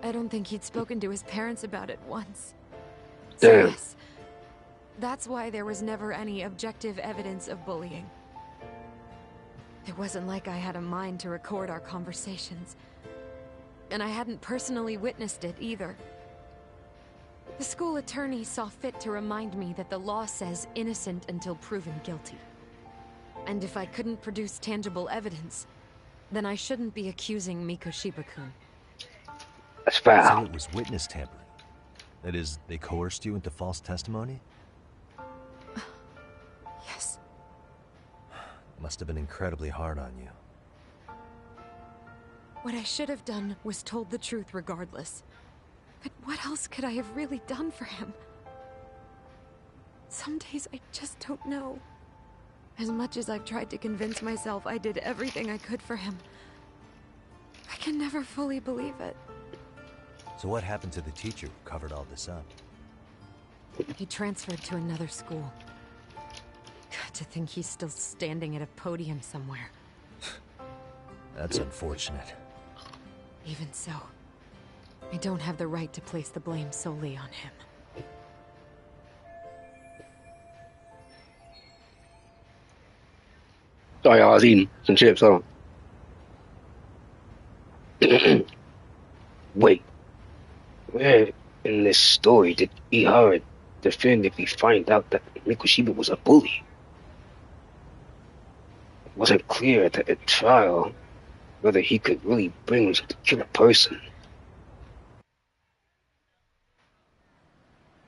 I don't think he'd spoken to his parents about it once. So Damn. yes, that's why there was never any objective evidence of bullying. It wasn't like I had a mind to record our conversations. And I hadn't personally witnessed it either. The school attorney saw fit to remind me that the law says innocent until proven guilty. And if I couldn't produce tangible evidence, then I shouldn't be accusing Mikoshiba-kun. That's So foul. it was witness tampering. That is, they coerced you into false testimony? Yes. Must have been incredibly hard on you. What I should have done was told the truth regardless. But what else could I have really done for him? Some days I just don't know. As much as I've tried to convince myself I did everything I could for him, I can never fully believe it. So what happened to the teacher who covered all this up? He transferred to another school. God, to think he's still standing at a podium somewhere. That's unfortunate. Even so, I don't have the right to place the blame solely on him. Sorry, I was eating some chips. Hold on. Wait. Where in this story did Ihara definitively find out that Mikoshiba was a bully? It wasn't clear at the trial whether he could really bring himself to kill a person.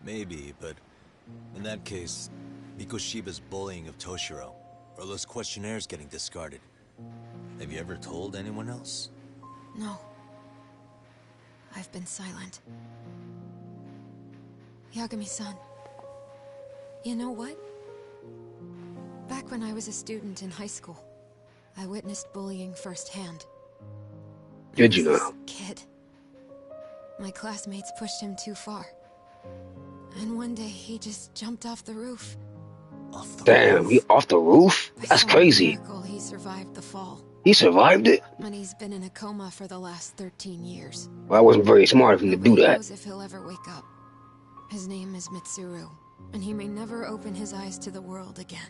Maybe, but in that case, Mikoshiba's bullying of Toshiro, or those questionnaires getting discarded. Have you ever told anyone else? No. I've been silent. Yagami-san, you know what? Back when I was a student in high school, I witnessed bullying firsthand. Did you There was know? this kid. My classmates pushed him too far. And one day he just jumped off the roof. Off the Damn, roof? he off the roof? By That's some crazy. miracle, he survived the fall. He survived it? And he's been in a coma for the last 13 years. Well, that wasn't very smart of him to do Nobody that. knows if he'll ever wake up. His name is Mitsuru, and he may never open his eyes to the world again.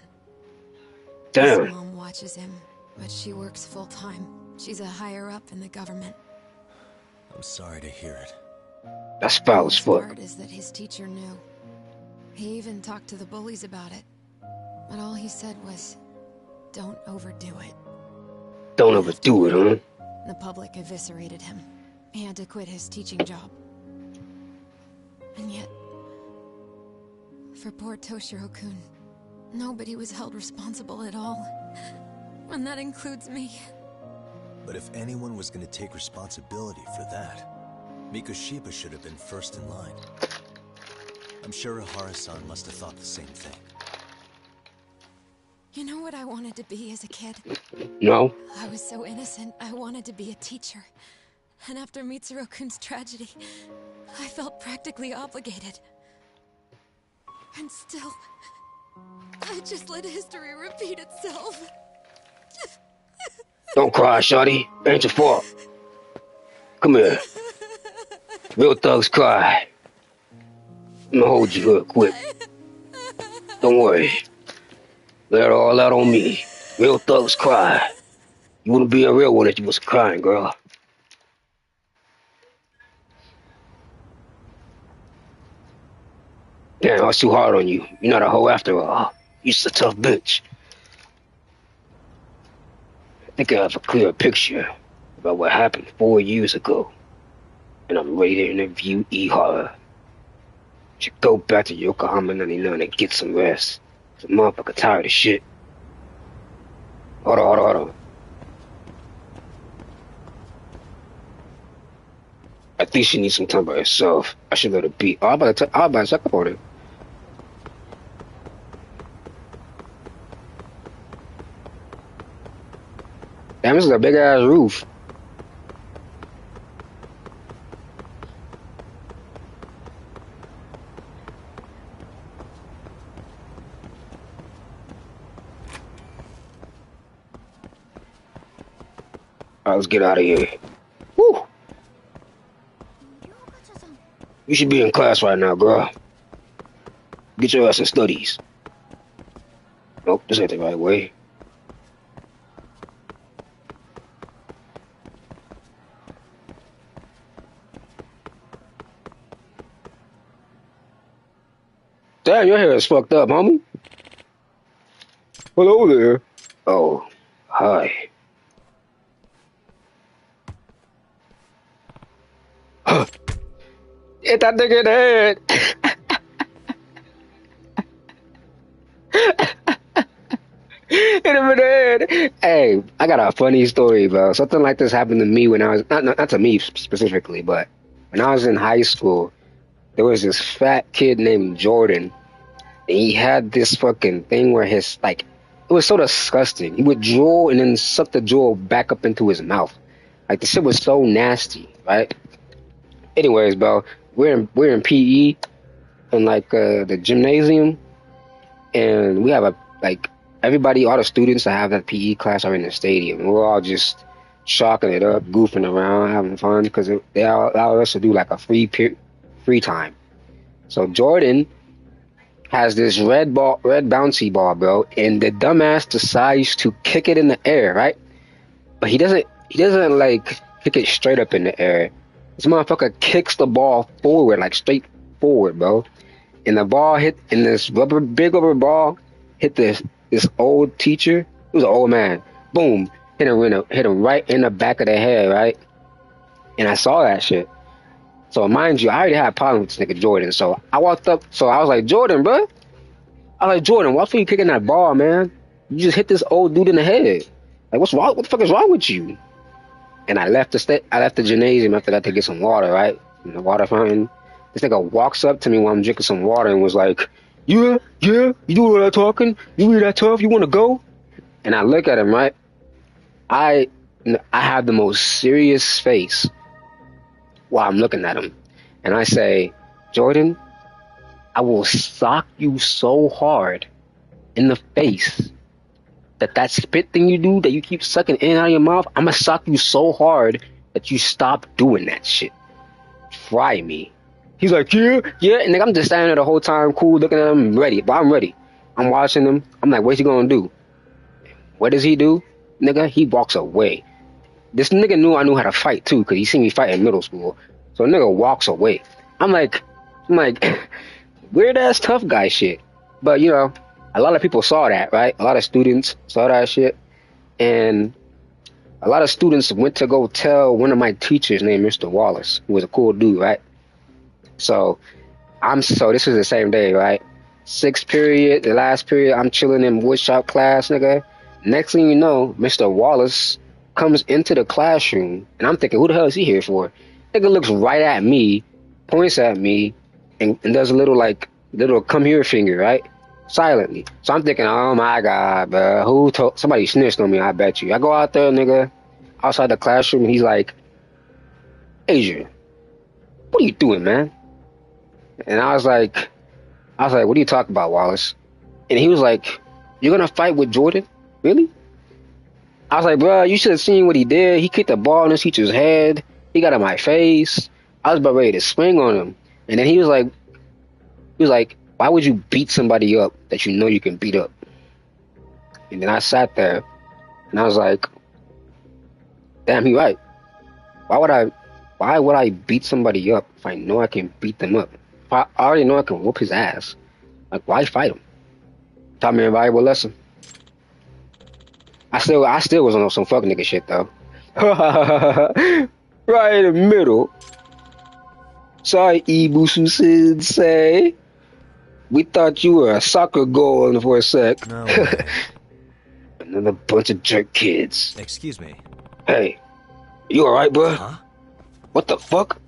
His Damn. mom watches him, but she works full-time. She's a higher-up in the government. I'm sorry to hear it. That's foul as The fuck. part is that his teacher knew. He even talked to the bullies about it. But all he said was, don't overdo it. Don't overdo it, huh? The public eviscerated him. He had to quit his teaching job. And yet, for poor Toshiro-kun, nobody was held responsible at all. And that includes me. But if anyone was going to take responsibility for that, Mikoshiba should have been first in line. I'm sure Ihara-san must have thought the same thing. You know what I wanted to be as a kid? No? I was so innocent, I wanted to be a teacher. And after Mitsuru-kun's tragedy, I felt practically obligated. And still, I just let history repeat itself. Don't cry, shawty. Ain't your fault. Come here. Real thugs cry. I'm gonna hold you real quick. Don't worry. Let it all out on me. Real thugs cry. You wouldn't be a real one if you was crying, girl. Damn, I was too hard on you. You're not a hoe after all. You're just a tough bitch. I think I have a clear picture about what happened 4 years ago. And I'm ready to interview Ihara. Should go back to Yokohama 99 and get some rest. Some motherfucker tired of shit. Hold on. I think she needs some time by herself. I should let her be. I'm about to check up on it. Damn, this is a big ass roof. Alright, let's get out of here. Woo! You should be in class right now, girl. Get your ass in studies. Nope, this ain't the right way. Damn, your hair is fucked up, homie. Hello there. Oh, hi. Hit that nigga in the head. Hit him in the head. Hey, I got a funny story, bro. Something like this happened to me when I was, not to me specifically, but when I was in high school, there was this fat kid named Jordan. And he had this fucking thing where his, like, it was so disgusting. He would drool and then suck the drool back up into his mouth. Like, the shit was so nasty, right? Anyways, bro, we're in PE in, like, the gymnasium. And we have everybody, all the students that have that PE class are in the stadium. We're all just chalking it up, goofing around, having fun, because they allow us to do, like, a free time. So Jordan has this red bouncy ball, bro, and the dumbass decides to kick it in the air, right? But he doesn't like kick it straight up in the air. This motherfucker kicks the ball forward, like straight forward, bro. And the ball hit, and this big rubber ball hit this old teacher. It was an old man. Boom, hit him right in the back of the head, right? And I saw that shit. So mind you, I already had a problem with this nigga Jordan. So I walked up. So I was like, Jordan, bro. I was like, Jordan, why are you kicking that ball, man? You just hit this old dude in the head. Like, what's wrong? What the fuck is wrong with you? And I left the gymnasium after that to get some water, right? In the water fountain. This nigga walks up to me while I'm drinking some water and was like, yeah, you doing all that talking? You really that tough? You want to go? And I look at him, right? I have the most serious face while I'm looking at him. And I say, Jordan, I will sock you so hard in the face that spit thing you do that you keep sucking in and out of your mouth, I'm gonna sock you so hard that you stop doing that shit. Try me. He's like, yeah. And I'm just standing there the whole time, cool, looking at him, ready. But I'm ready. I'm watching him. I'm like, what's he gonna do? What does he do? Nigga, he walks away. This nigga knew I knew how to fight too, because he seen me fight in middle school. So nigga walks away. I'm like, weird ass tough guy shit. But you know, a lot of people saw that, right? A lot of students saw that shit. And a lot of students went to go tell one of my teachers named Mr. Wallace, who was a cool dude, right? So this is the same day, right? Sixth period, the last period, I'm chilling in woodshop class, nigga. Next thing you know, Mr. Wallace comes into the classroom, and I'm thinking, who the hell is he here for? Nigga looks right at me, points at me, and does a little come here finger, right? Silently. So I'm thinking, oh my God, bro, somebody snitched on me, I bet you. I go out there, nigga, outside the classroom, and he's like, Adrian, what are you doing, man? And I was like, what are you talking about, Wallace? And he was like, you're gonna fight with Jordan? Really? I was like, bro, you should have seen what he did. He kicked the ball in his teacher's head. He got in my face. I was about ready to swing on him. And then he was like, why would you beat somebody up that you know you can beat up? And then I sat there and I was like, damn, he right. Why would I beat somebody up if I know I can beat them up? If I already know I can whoop his ass, like, why fight him? Taught me a valuable lesson. I still was on some fuck nigga shit though. Right in the middle. sorry, Ibusu Sensei. We thought you were a soccer goal for a sec. No way. Another bunch of jerk kids. Excuse me. Hey, you alright, bro? Huh? What the fuck?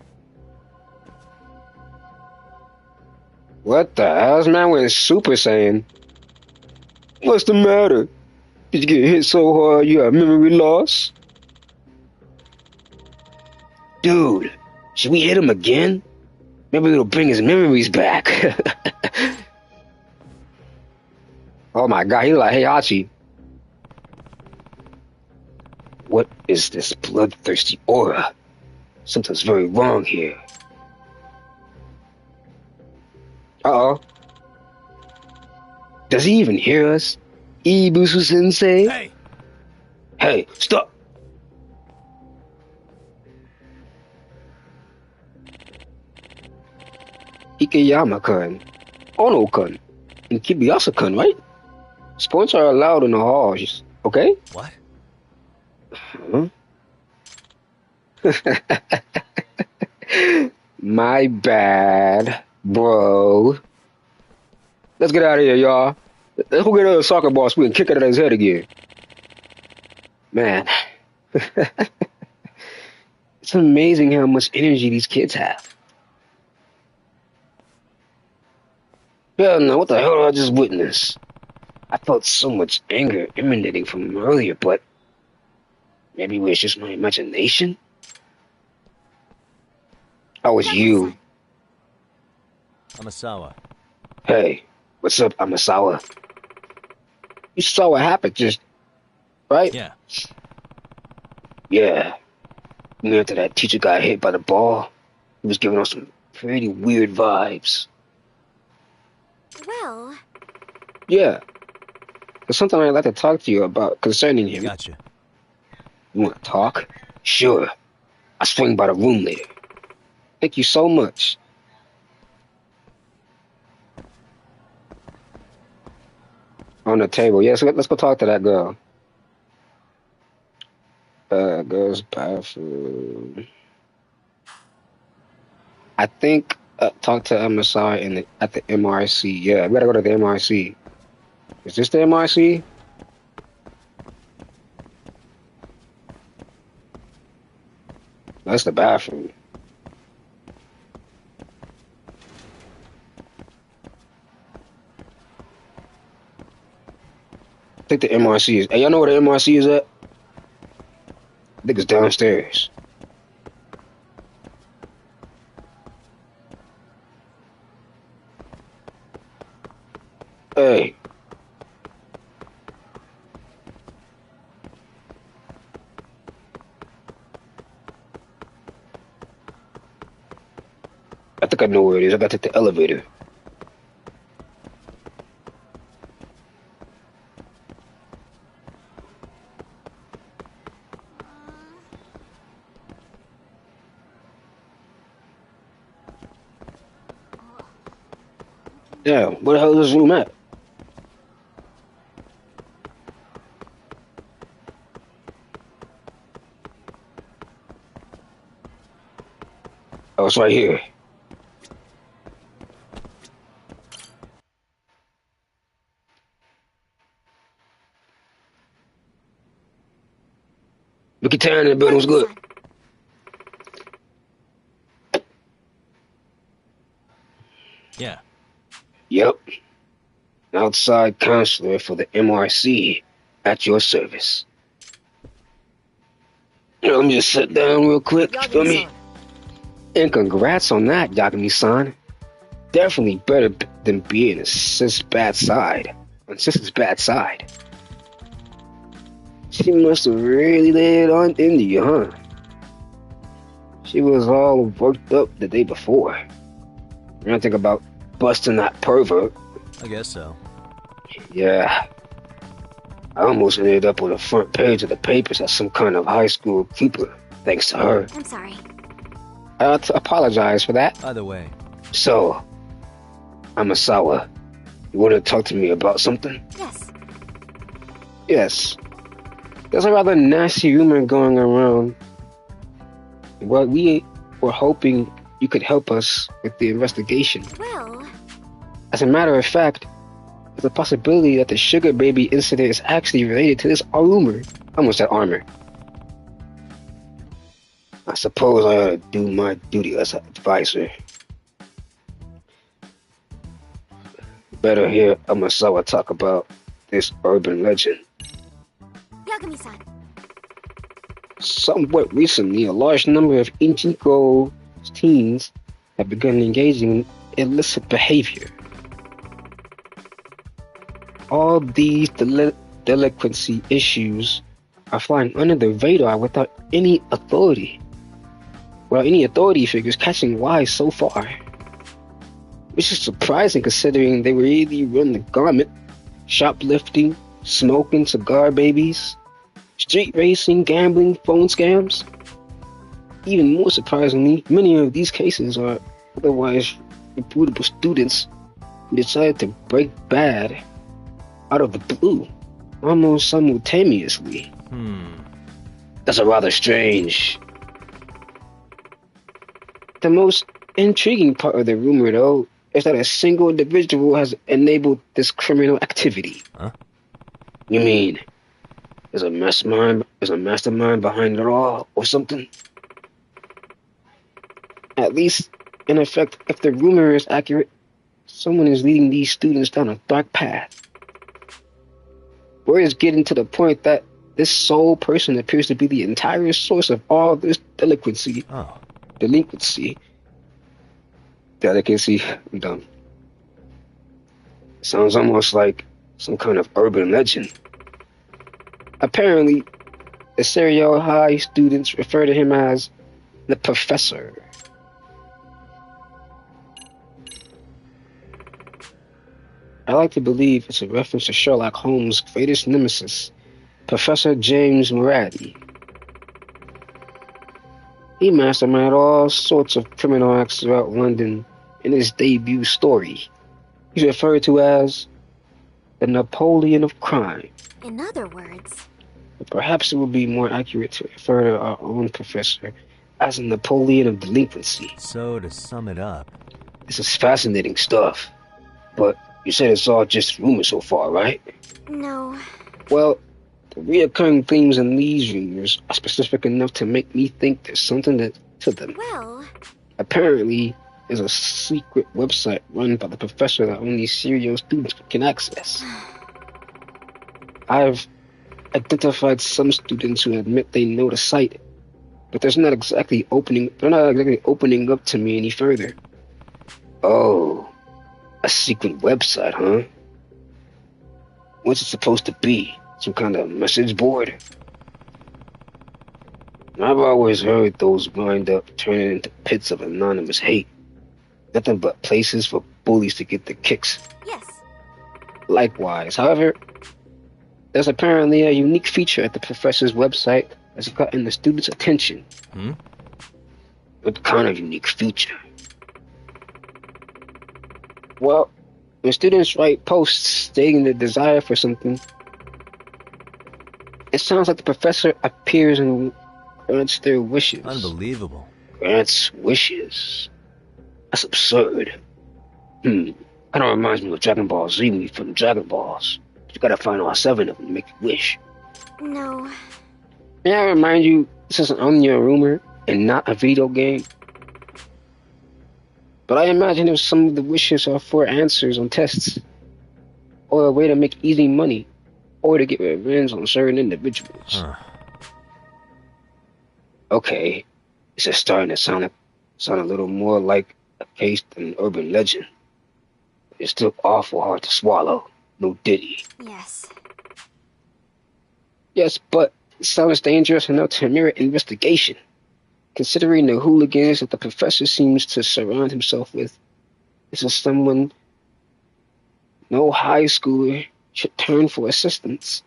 What the hell? This man went Super Saiyan. What's the matter? Did you get hit so hard you have memory loss? Dude, should we hit him again? Maybe it'll bring his memories back. Oh my god, he's like, hey Hachi. What is this bloodthirsty aura? Something's very wrong here. Uh-oh. Does he even hear us? Ibusu Sensei? Hey! Hey, stop! Ikeyama-kun, Ono-kun, and Kibiyasa-kun, right? Sports are allowed in the halls, okay? What? Huh? My bad, bro. Let's get out of here, y'all. Let's go get another soccer ball so we can kick it at his head again. Man. It's amazing how much energy these kids have. Hell no, what the hell did I just witness? I felt so much anger emanating from him earlier, but maybe it was just my imagination? How was you? Amasawa. Hey, what's up, Amasawa? You saw what happened just, right? Yeah. Yeah. After that teacher got hit by the ball, he was giving us some pretty weird vibes. Well... Yeah. There's something I'd like to talk to you about concerning him. Gotcha. You want to talk? Sure. I'll swing by the room later. Thank you so much. On the table. Yes, let's go talk to that girl. Girl's bathroom. I think talk to MSI at the MRC. Yeah, we gotta go to the MRC. Is this the MRC? That's the bathroom. I think the MRC is. Hey, y'all know where the MRC is at? I think it's downstairs. Hey. I think I know where it is. I gotta take the elevator. Yeah, where the hell is this room at? Oh, it's right here. Mickey Town in the building was good. Yeah. Yep. Outside counselor for the MRC at your service. Let me just sit down real quick. Feel me? And congrats on that, Yagami-san. Definitely better than being on Sis's bad side. She must have really laid on into you, huh? She was all worked up the day before. You don't think about busting that pervert. I guess so. Yeah. I almost ended up on the front page of the papers as some kind of high school keeper, thanks to her. I'm sorry. I apologize for that. Either way. So, Amasawa, you want to talk to me about something? Yes. Yes. There's a rather nasty rumor going around. What we were hoping you could help us with the investigation. Well... As a matter of fact, there's a possibility that the Sugar Baby incident is actually related to this rumor. I almost said armor. I suppose I ought to do my duty as an advisor. Better hear Amasawa talk about this urban legend. Yagami-san. Somewhat recently, a large number of Ichigo teens have begun engaging in illicit behavior. All these delinquency issues are flying under the radar without any authority figures catching wise so far. Which is surprising considering they really run the gamut: shoplifting, smoking, cigar babies, street racing, gambling, phone scams. Even more surprisingly, many of these cases are otherwise reputable students who decided to break bad out of the blue, almost simultaneously. That's a rather strange. The most intriguing part of the rumor, though, is that a single individual has enabled this criminal activity. Huh? You mean there's a mastermind behind it all, or something? At least, in effect, if the rumor is accurate, someone is leading these students down a dark path. Word is getting to the point that this sole person appears to be the entire source of all this delinquency. Delicacy, I'm done. Sounds almost like some kind of urban legend. Apparently, the Serial High students refer to him as the Professor. I like to believe it's a reference to Sherlock Holmes' greatest nemesis, Professor James Moriarty. He masterminded all sorts of criminal acts throughout London in his debut story. He's referred to as the Napoleon of crime. In other words... But perhaps it would be more accurate to refer to our own professor as a Napoleon of delinquency. So, to sum it up... This is fascinating stuff. But you said it's all just rumors so far, right? No. Well, the reoccurring themes in these rumors are specific enough to make me think there's something to them. Well... Apparently, there's a secret website run by the professor that only serial students can access. I've identified some students who admit they know the site, but they're not exactly opening up to me any further. Oh, a secret website, huh? What's it supposed to be? Some kind of message board? I've always heard those wind up turning into pits of anonymous hate. Nothing but places for bullies to get their kicks. Yes. Likewise, however, there's apparently a unique feature at the professor's website that's gotten the students' attention. What kind of unique feature? Well, when students write posts stating their desire for something, it sounds like the professor appears and grants their wishes. Unbelievable. Grants wishes? That's absurd. Kind of reminds me of Dragon Ball Z from Dragon Balls. You gotta find all 7 of them to make you wish. No. May I remind you, this is only a rumor and not a video game. But I imagine if some of the wishes are for answers on tests, or a way to make easy money, or to get revenge on certain individuals. Okay, this is starting to sound a little more like a case than an urban legend. It's still awful hard to swallow. No diddy. Yes. Yes, but it sounds dangerous enough to merit investigation. Considering the hooligans that the professor seems to surround himself with, this is someone no high schooler should turn for assistance.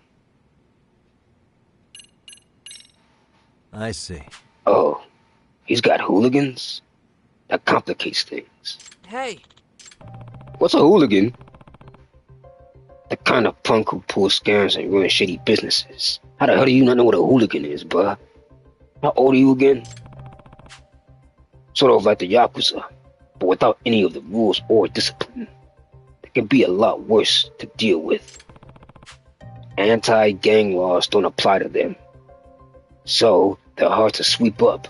I see. Oh, he's got hooligans? That complicates things. Hey! What's a hooligan? The kind of punk who pulls scams and ruins shady businesses. How the hell do you not know what a hooligan is, bruh? How old are you again? Sort of like the Yakuza, but without any of the rules or discipline. It can be a lot worse to deal with. Anti-gang laws don't apply to them, so they're hard to sweep up.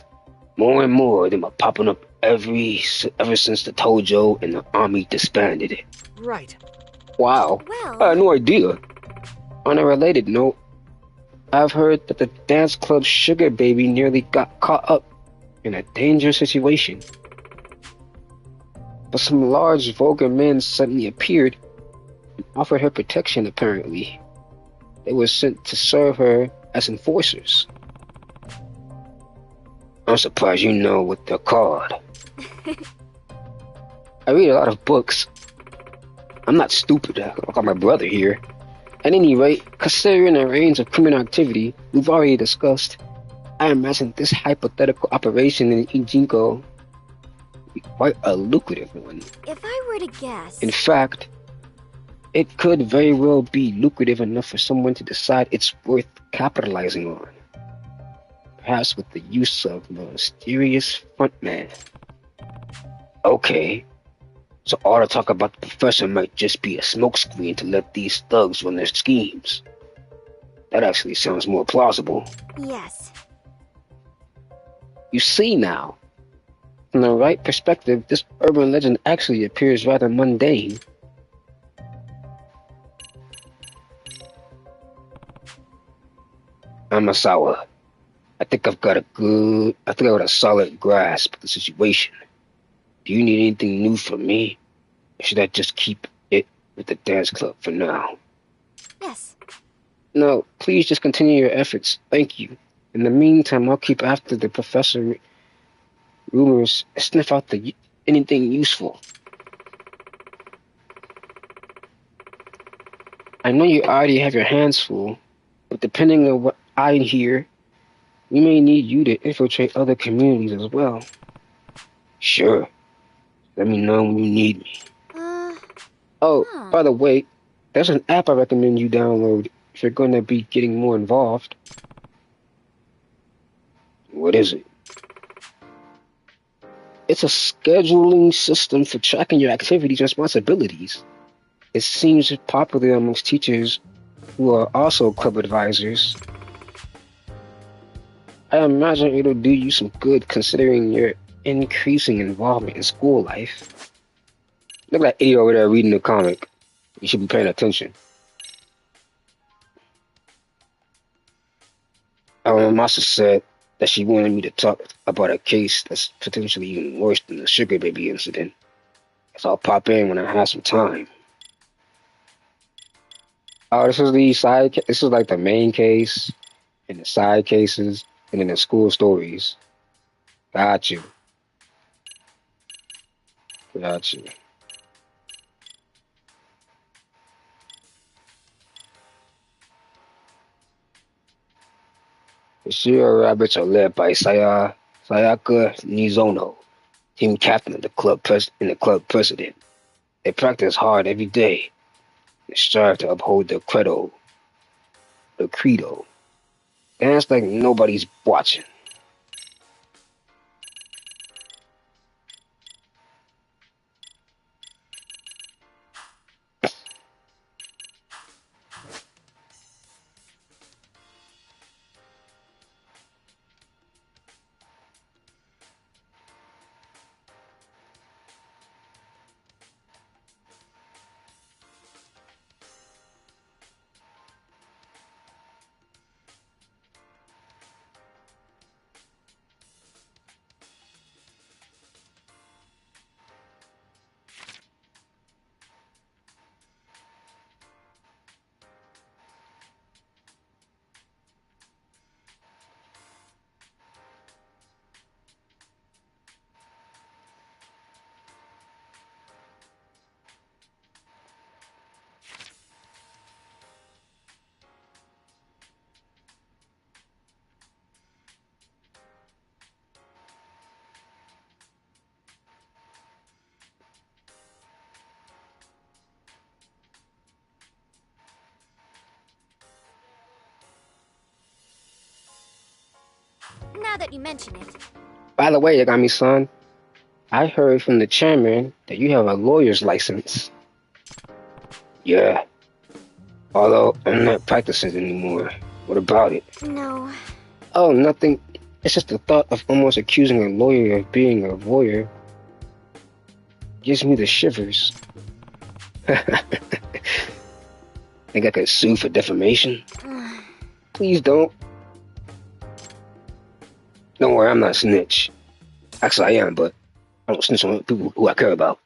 More and more of them are popping up ever since the Tojo and the army disbanded it. Right. Wow, Well, I had no idea. On a related note, I've heard that the dance club Sugar Baby nearly got caught up in a dangerous situation. But some large, vulgar men suddenly appeared and offered her protection, apparently. They were sent to serve her as enforcers. I'm surprised you know what they're called. I read a lot of books. I'm not stupid like my brother here. At any rate, considering the range of criminal activity we've already discussed, I imagine this hypothetical operation in Ijinko would be quite a lucrative one. if I were to guess... In fact, it could very well be lucrative enough for someone to decide it's worth capitalizing on. Perhaps with the use of a mysterious frontman. Okay, so all the talk about the professor might just be a smokescreen to let these thugs run their schemes. That actually sounds more plausible. Yes. You see now, from the right perspective, this urban legend actually appears rather mundane. Amasawa, I think I've got a solid grasp of the situation. Do you need anything new from me? Or should I just keep it with the dance club for now? Yes. No, please just continue your efforts. Thank you. In the meantime, I'll keep after the professor rumors and sniff out anything useful. I know you already have your hands full, but depending on what I hear, we may need you to infiltrate other communities as well. Sure. Let me know when you need me. Oh, by the way, there's an app I recommend you download if you're going to be getting more involved. What is it? It's a scheduling system for tracking your activities and responsibilities. It seems popular amongst teachers who are also club advisors. I imagine it'll do you some good considering your increasing involvement in school life. Look at that idiot over there reading the comic. You should be paying attention. Our master said that she wanted me to talk about a case that's potentially even worse than the Sugar Baby incident. So I'll pop in when I have some time. Oh, this is like the main case, and the side cases, and then the school stories. Got you. Got you. The Shiro Rabbits are led by Sayaka Nizono, team captain of the club president. They practice hard every day and strive to uphold their credo. Dance like nobody's watching. Now that you mention it. By the way, Yagami-san, I heard from the chairman that you have a lawyer's license. Yeah, although I'm not practicing anymore. What about it? No. Oh, nothing. It's just the thought of almost accusing a lawyer of being a voyeur gives me the shivers. Think I could sue for defamation? Please don't. Don't worry, I'm not a snitch. Actually, I am, but I don't snitch on people who I care about.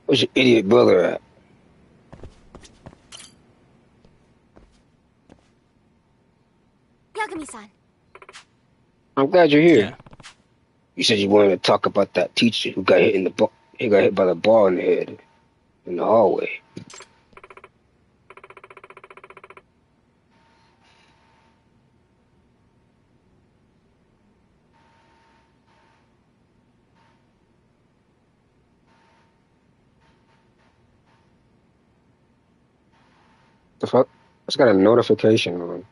Where's your idiot brother at? Yagami-san. I'm glad you're here. Yeah. You said you wanted to talk about that teacher who got hit in the he got hit by the ball in the head in the hallway. The fuck? I just got a notification on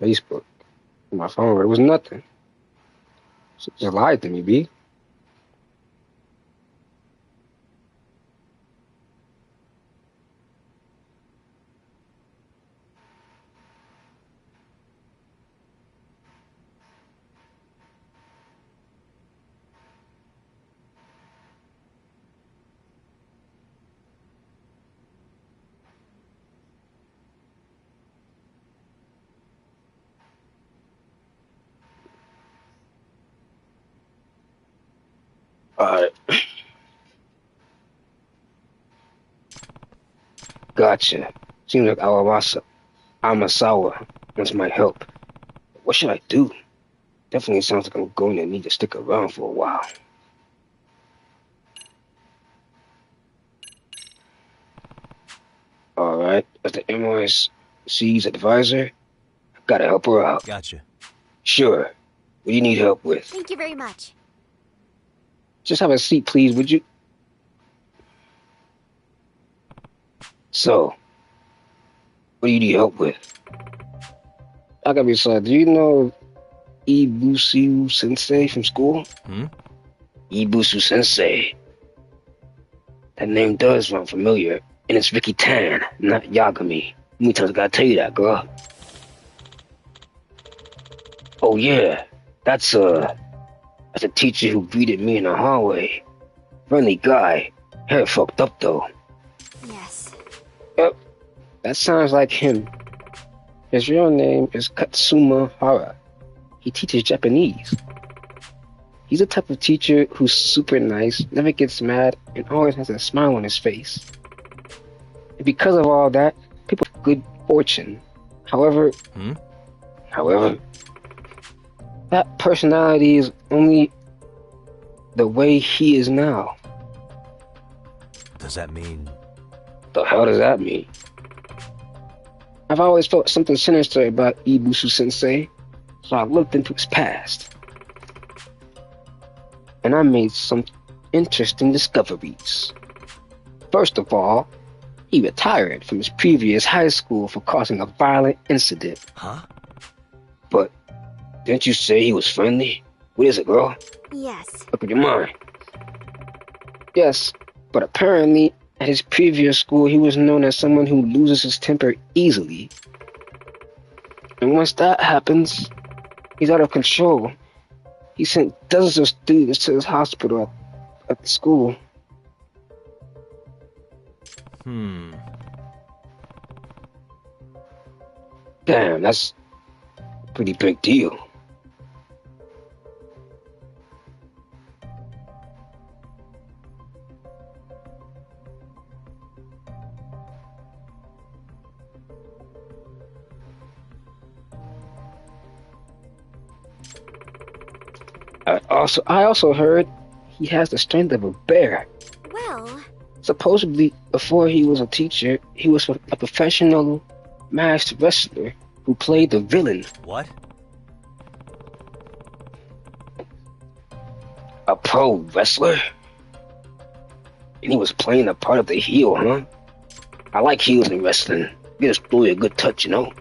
Facebook on my phone, but it was nothing. She just lied to me, B. Alright. Gotcha. Seems like Amasawa wants my help. What should I do? Definitely sounds like I'm going to need to stick around for a while. Alright, as the NYC's advisor, I gotta help her out. Gotcha. Sure. What do you need help with? Thank you very much. Just have a seat, please, would you? So, what do you need help with? Akami-san, do you know Ibusu Sensei from school? Ibusu Sensei. That name does sound familiar, and it's Ricky Tan, not Yagami. I gotta tell you that, girl. Oh yeah, that's a teacher who greeted me in the hallway. Friendly guy. Hair fucked up though. Yes. Yep, that sounds like him. His real name is Katsuma Hara. He teaches Japanese. He's the type of teacher who's super nice, never gets mad, and always has a smile on his face. And because of all that, people have good fortune. However, that personality is only the way he is now. Does that mean? The hell does that mean? I've always felt something sinister about Ibusu Sensei, so I looked into his past. And I made some interesting discoveries. First of all, he retired from his previous high school for causing a violent incident. Huh? But didn't you say he was friendly? What is it, girl? Yes. Look at your mind. Yes, but apparently at his previous school he was known as someone who loses his temper easily. And once that happens, he's out of control. He sent dozens of students to his hospital at the school. Damn, that's a pretty big deal. I also heard he has the strength of a bear. Well... Supposedly, before he was a teacher, he was a professional masked wrestler who played the villain. What? A pro wrestler? And he was playing the part of the heel, huh? I like heels in wrestling. Give a story a good touch, you know?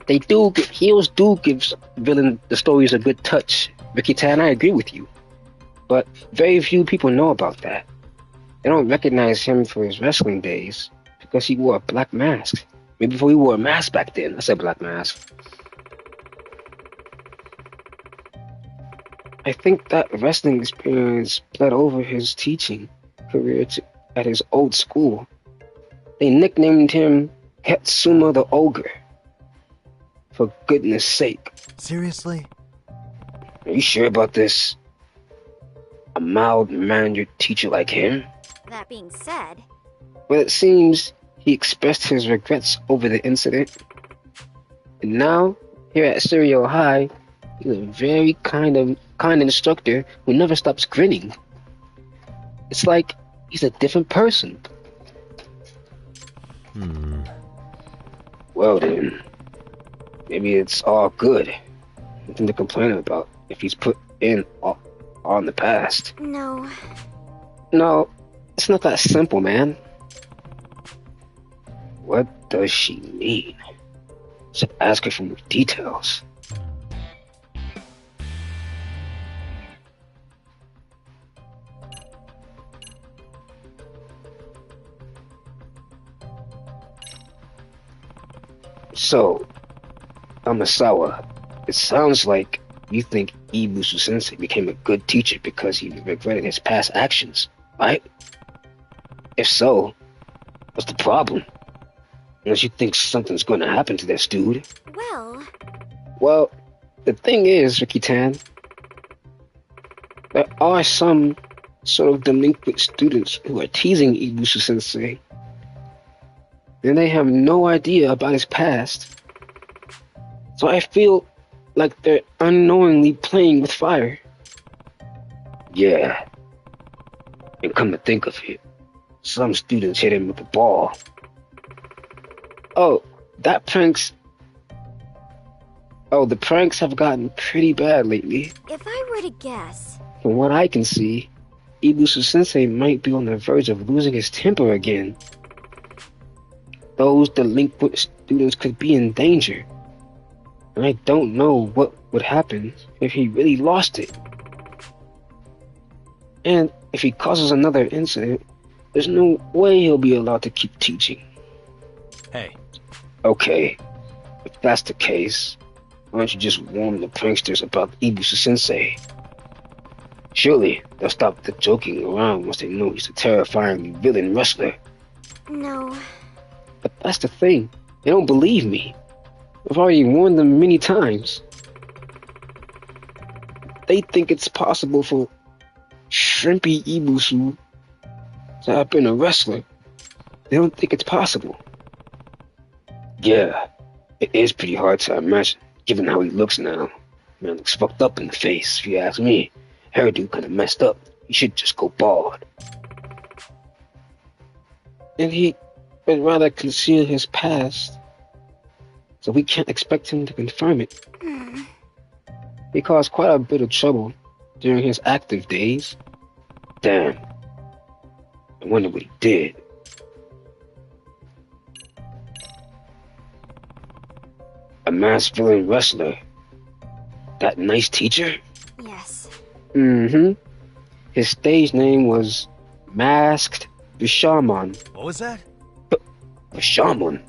Heels do give villain the stories a good touch. Ricky Tan, I agree with you. But very few people know about that. They don't recognize him for his wrestling days because he wore a black mask. Maybe before he wore a mask back then. I said black mask. I think that wrestling experience bled over his teaching career at his old school. They nicknamed him Katsuma the Ogre. For goodness sake. Seriously? Are you sure about this? A mild-mannered teacher like him? That being said... Well, it seems he expressed his regrets over the incident. And now, here at Serial High, he's a very kind instructor who never stops grinning. It's like he's a different person. Well then, maybe it's all good. Nothing to complain about if he's put in on the past. No. No, it's not that simple, man. What does she mean? Should ask her for more details. So, Amasawa, it sounds like you think Ibusu Sensei became a good teacher because he regretted his past actions, right? If so, what's the problem? Unless you think something's going to happen to this dude. Well, the thing is, Ricky-tan, there are some sort of delinquent students who are teasing Ibusu Sensei, and they have no idea about his past. So I feel like they're unknowingly playing with fire. Yeah. And come to think of it, some students hit him with a ball. Oh, the pranks have gotten pretty bad lately. If I were to guess... From what I can see, Ibusu Sensei might be on the verge of losing his temper again. Those delinquent students could be in danger. And I don't know what would happen if he really lost it. And if he causes another incident, there's no way he'll be allowed to keep teaching. Hey. Okay, if that's the case, why don't you just warn the pranksters about Ibusu Sensei? Surely they'll stop the joking around once they know he's a terrifying villain wrestler. No. But that's the thing, they don't believe me. I've already warned them many times. They think it's possible for Shrimpy Ibusu to have been a wrestler. They don't think it's possible. Yeah, it is pretty hard to imagine, given how he looks now. Man looks fucked up in the face, if you ask me. Hairdo kinda messed up. He should just go bald. And he would rather conceal his past, so we can't expect him to confirm it. He caused quite a bit of trouble during his active days. Damn. I wonder what he did. A masked villain wrestler? That nice teacher? Yes. His stage name was Masked Bishamon. What was that? Bishamon.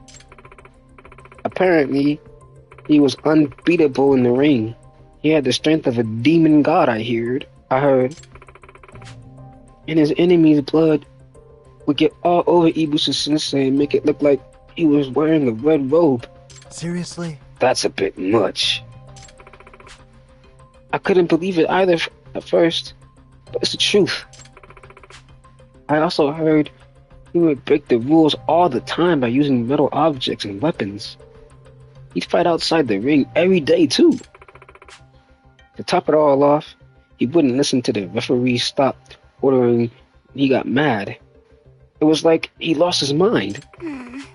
Apparently, he was unbeatable in the ring. He had the strength of a demon god, I heard. And his enemy's blood would get all over Ibusu Sensei and make it look like he was wearing a red robe. Seriously? That's a bit much. I couldn't believe it either at first, but it's the truth. I also heard he would break the rules all the time by using metal objects and weapons. He'd fight outside the ring every day, too. To top it all off, he wouldn't listen to the referee's stop ordering. He got mad. It was like he lost his mind. And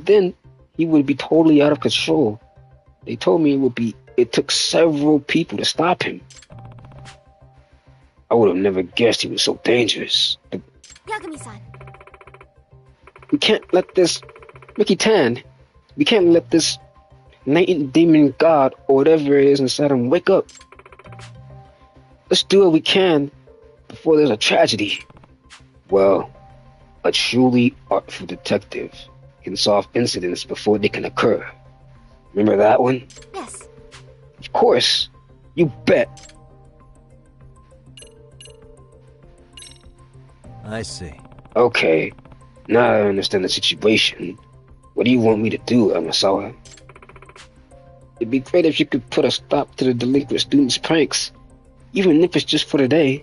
then he would be totally out of control. They told me it took several people to stop him. I would have never guessed he was so dangerous. But Yagami-san. we can't let this... Mickey-tan, we can't let this latent demon god or whatever it is inside him wake up. Let's do what we can before there's a tragedy. Well, a truly artful detective can solve incidents before they can occur. Remember that one? Yes. Of course. You bet. I see. Okay. Now I understand the situation. What do you want me to do, Amasawa? It'd be great if you could put a stop to the delinquent students' pranks, even if it's just for the day.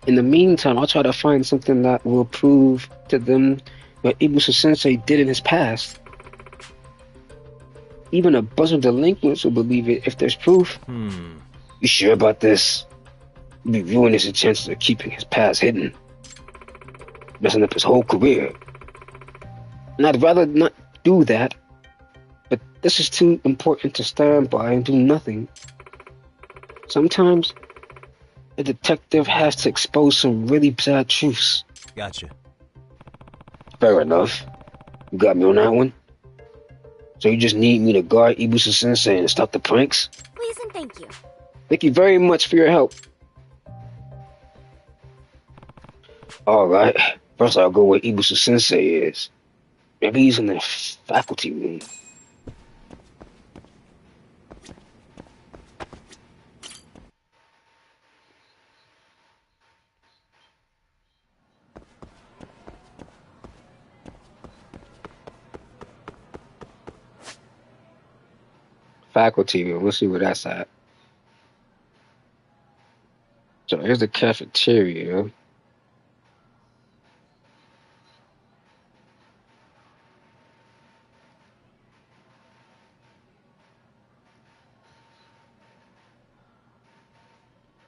In the meantime, I'll try to find something that will prove to them what Ibusu-sensei did in his past. Even a bunch of delinquents will believe it if there's proof. You sure about this? You'd be ruining his chances of keeping his past hidden, messing up his whole career. And I'd rather not do that, but this is too important to stand by and do nothing. Sometimes a detective has to expose some really bad truths. Gotcha. Fair enough. You got me on that one? So you just need me to guard Ibusu-sensei and stop the pranks? Please and thank you. Thank you very much for your help. Alright, first I'll go where Ibusu-sensei is. Maybe he's in the faculty room. Faculty room, let's see where that's at. So here's the cafeteria.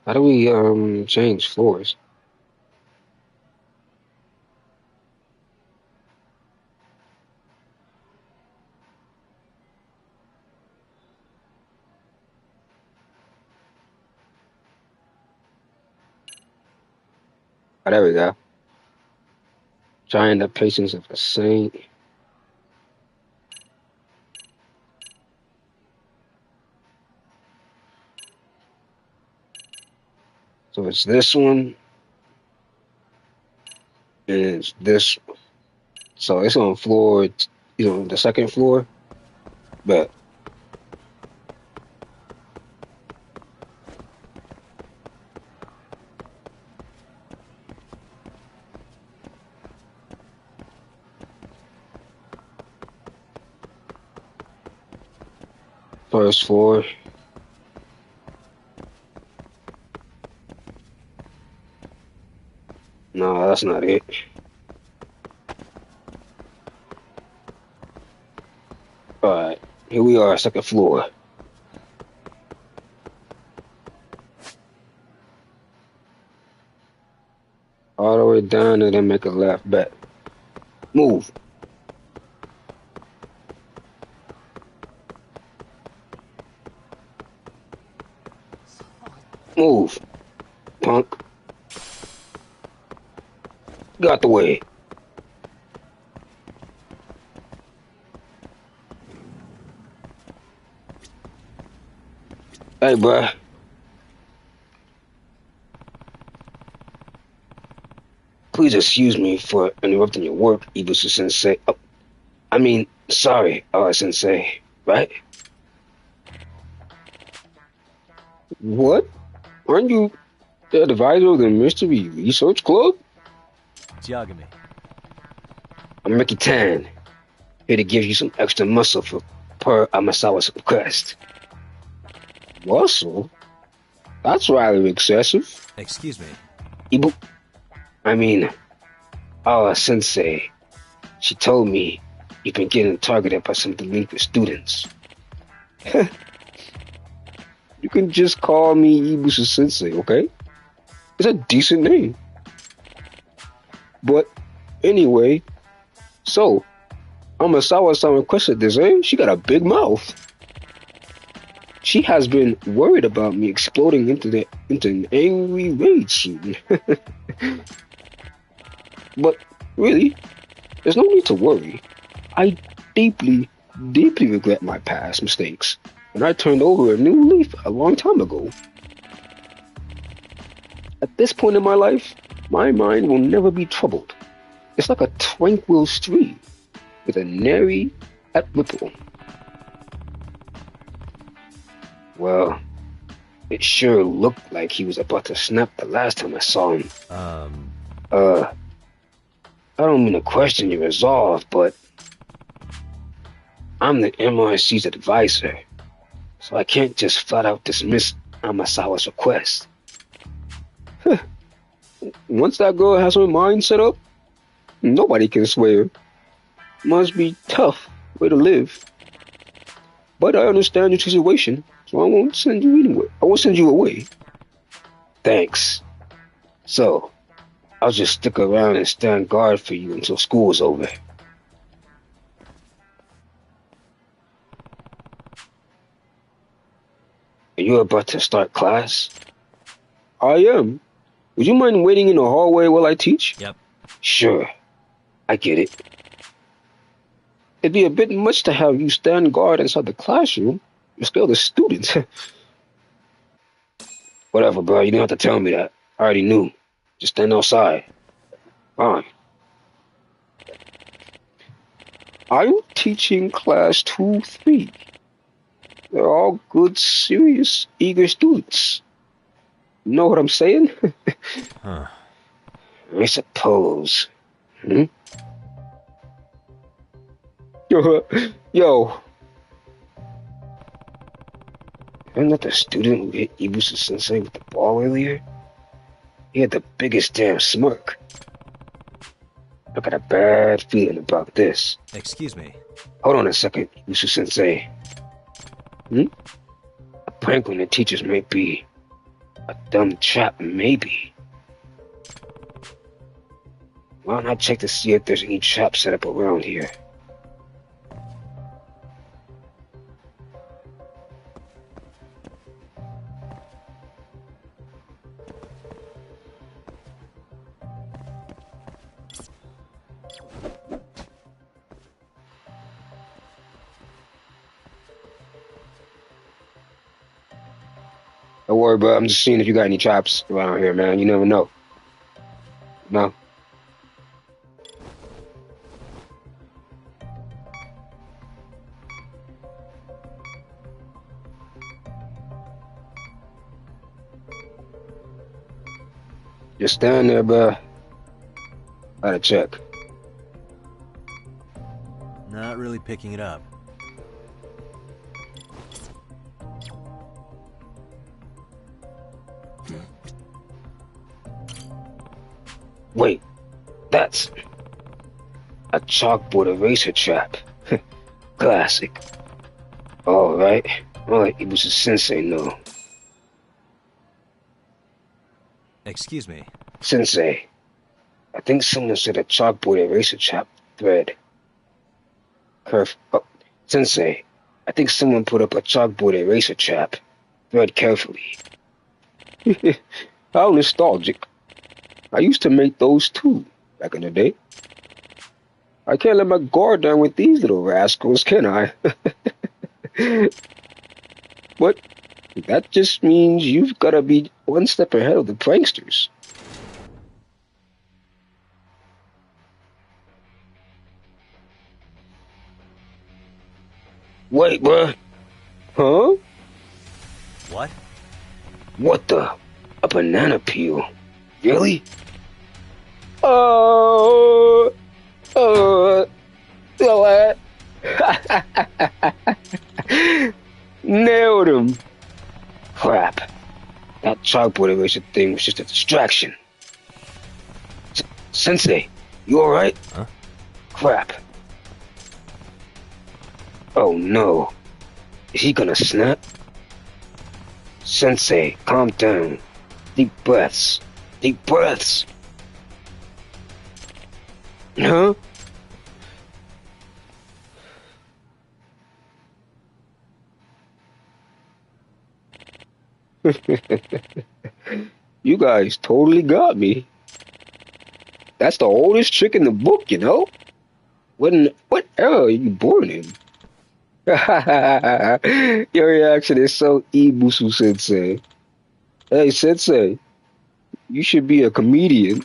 How do we change floors? Oh, there we go. Trying the patience of a saint. So it's this one. And it's this. So it's on floor, the second floor. But first floor. No, that's not it. Alright, here we are, second floor. All the way down and then make a left back. Move. Move, punk. Get out the way. Hey, bruh. Please excuse me for interrupting your work, Ibusu-sensei. Oh, I mean, sorry, sensei, right? What? Aren't you the advisor of the Mystery Research Club? Yagami. I'm Ricky Tan, here to give you some extra muscle for per Amasawa's request. Muscle? That's rather excessive. Excuse me. Sensei. She told me you've been getting targeted by some delinquent students. You can just call me Ibusu Sensei, okay? It's a decent name. But anyway, so Amasawa-san requested this, eh? She got a big mouth. she has been worried about me exploding into an angry rage soon. But really, there's no need to worry. I deeply, deeply regret my past mistakes, and I turned over a new leaf a long time ago. At this point in my life, my mind will never be troubled. It's like a tranquil stream with a nary at ripple. Well, it sure looked like he was about to snap the last time I saw him. I don't mean to question your resolve, but I'm the MRC's advisor, so I can't just flat out dismiss Amasawa's request. Once that girl has her mind set up, nobody can sway her. Must be tough way to live. But I understand your situation, so I won't send you anywhere. I won't send you away. Thanks. So, I'll just stick around and stand guard for you until school is over. Are you about to start class? I am. Would you mind waiting in the hallway while I teach? Yep. Sure. I get it. It'd be a bit much to have you stand guard inside the classroom. You scare the students. Whatever, bro. You didn't have to tell me that. I already knew. Just stand outside. Fine. I'm teaching class 2-3. They're all good, serious, eager students. Know what I'm saying? Huh. I suppose. Hmm? Yo. Isn't that the student who hit Ibusu-sensei with the ball earlier? He had the biggest damn smirk. I got a bad feeling about this. Excuse me. Hold on a second, Ibusu-sensei. A prank on the teachers may be. A dumb trap, maybe. Why don't I check to see if there's any traps set up around here? Don't worry, bro. I'm just seeing if you got any traps around here, man. You never know. No? Just stand there, bro. Gotta check. Not really picking it up. Wait, that's a chalkboard eraser trap. Classic. All right. I'll let Ibusu-sensei know. Excuse me. Sensei, I think someone said a chalkboard eraser trap thread. Sensei, I think someone put up a chalkboard eraser trap. Thread carefully. How nostalgic. I used to make those too, back in the day. I can't let my guard down with these little rascals, can I? But that just means you've got to be one step ahead of the pranksters. Wait, bruh. Huh? What? What the? A banana peel? Really? Oh, nailed him. Crap. That chalkboard eraser thing was just a distraction. Sensei, you alright? Huh? Crap. Oh no. Is he gonna snap? Sensei, calm down. Deep breaths. Deep breaths. Huh? You guys totally got me. That's the oldest trick in the book, you know? What era are you born in? Your reaction is so Ibusu Sensei. Hey, Sensei, you should be a comedian.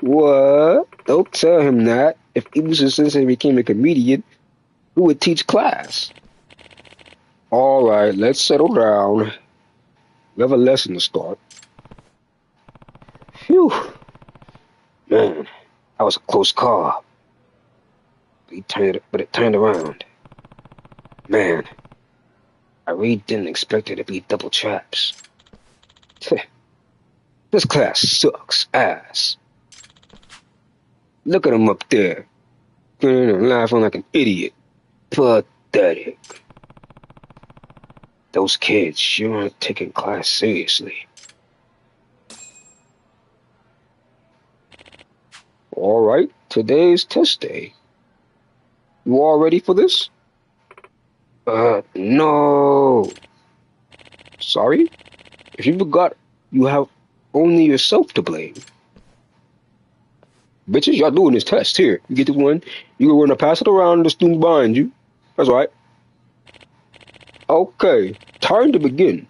What? Don't tell him that. If Ibusu Sensei became a comedian, who would teach class? Alright, let's settle down. We have a lesson to start. Phew. Man, that was a close call. But it turned around. Man, I really didn't expect it to be double traps. This class sucks ass. Look at him up there, grinning and laughing like an idiot. Pathetic. Those kids sure aren't taking class seriously. Alright, today's test day. You all ready for this? No. Sorry? If you forgot, you have only yourself to blame. Bitches, y'all doing this test here. You get the one, you're gonna pass it around to the student behind you. That's right. Okay, time to begin.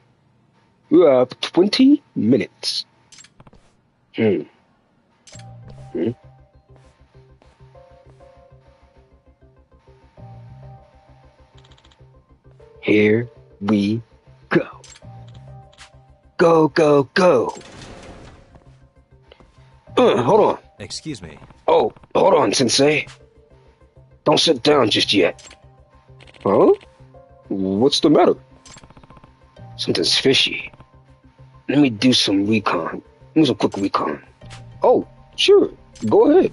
You have 20 minutes. Here we go. Go, go, go. Hold on. Excuse me. Oh, hold on, Sensei. Don't sit down just yet. Huh? What's the matter? Something's fishy. Let me do some recon. Do some quick recon. Oh, sure. Go ahead.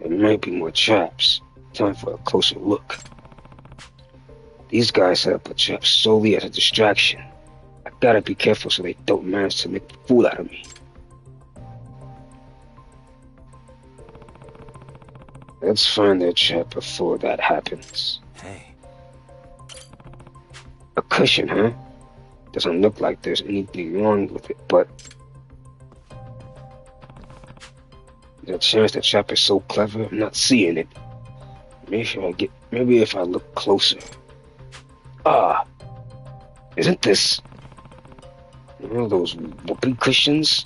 There might be more traps. Time for a closer look. These guys set up a trap solely as a distraction. I gotta be careful so they don't manage to make a fool out of me. Let's find their trap before that happens. Hey. A cushion, huh? Doesn't look like there's anything wrong with it, but the chance the trap is so clever, I'm not seeing it. Maybe if I look closer. Isn't this, those whoopee cushions?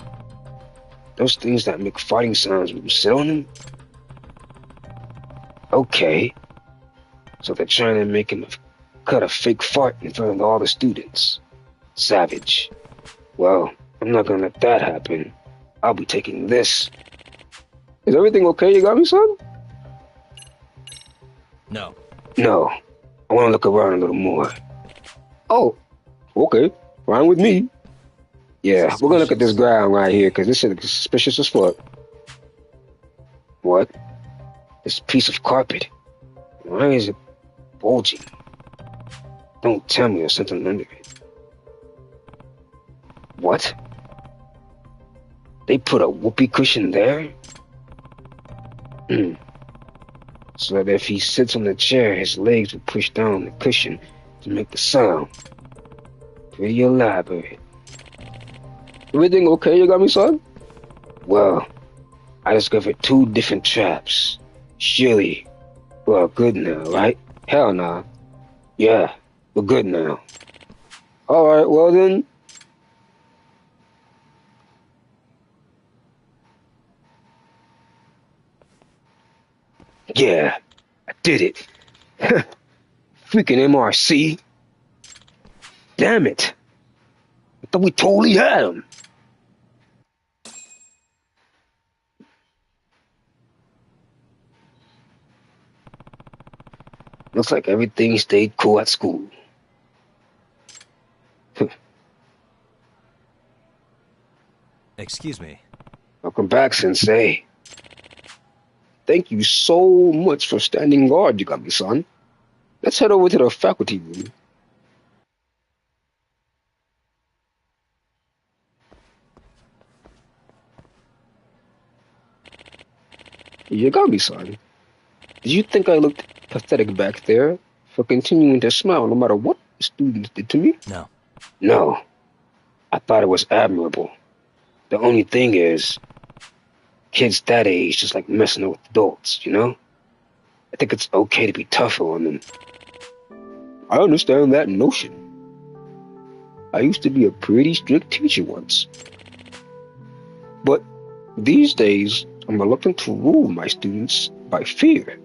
Those things that make farting sounds when you sit on them? Okay. So they're trying to make him cut a fake fart in front of all the students. Savage. Well, I'm not gonna let that happen. I'll be taking this. Is everything okay, Yagami-san? No. No. I want to look around a little more. Oh, okay. Fine with me. Yeah, we're gonna look at this ground right here, because this is suspicious as fuck. What? This piece of carpet. Why is it bulging? Don't tell me there's something under it. What? They put a whoopee cushion there? So that if he sits on the chair, his legs will push down the cushion to make the sound. Pretty elaborate. Everything okay, Yagami-san? Well, I discovered 2 different traps. Surely, we're good now, right? Hell nah. Yeah, we're good now. Alright, well then. Yeah, I did it. Freaking MRC. Damn it. I thought we totally had him. Looks like everything stayed cool at school. Excuse me. Welcome back, Sensei. Thank you so much for standing guard, Yagami-san. Let's head over to the faculty room. Yagami-san, did you think I looked pathetic back there for continuing to smile no matter what the students did to me? No. No. I thought it was admirable. The only thing is, kids that age just like messing with adults, you know? I think it's okay to be tougher on them. I understand that notion. I used to be a pretty strict teacher once. But these days, I'm reluctant to rule my students by fear,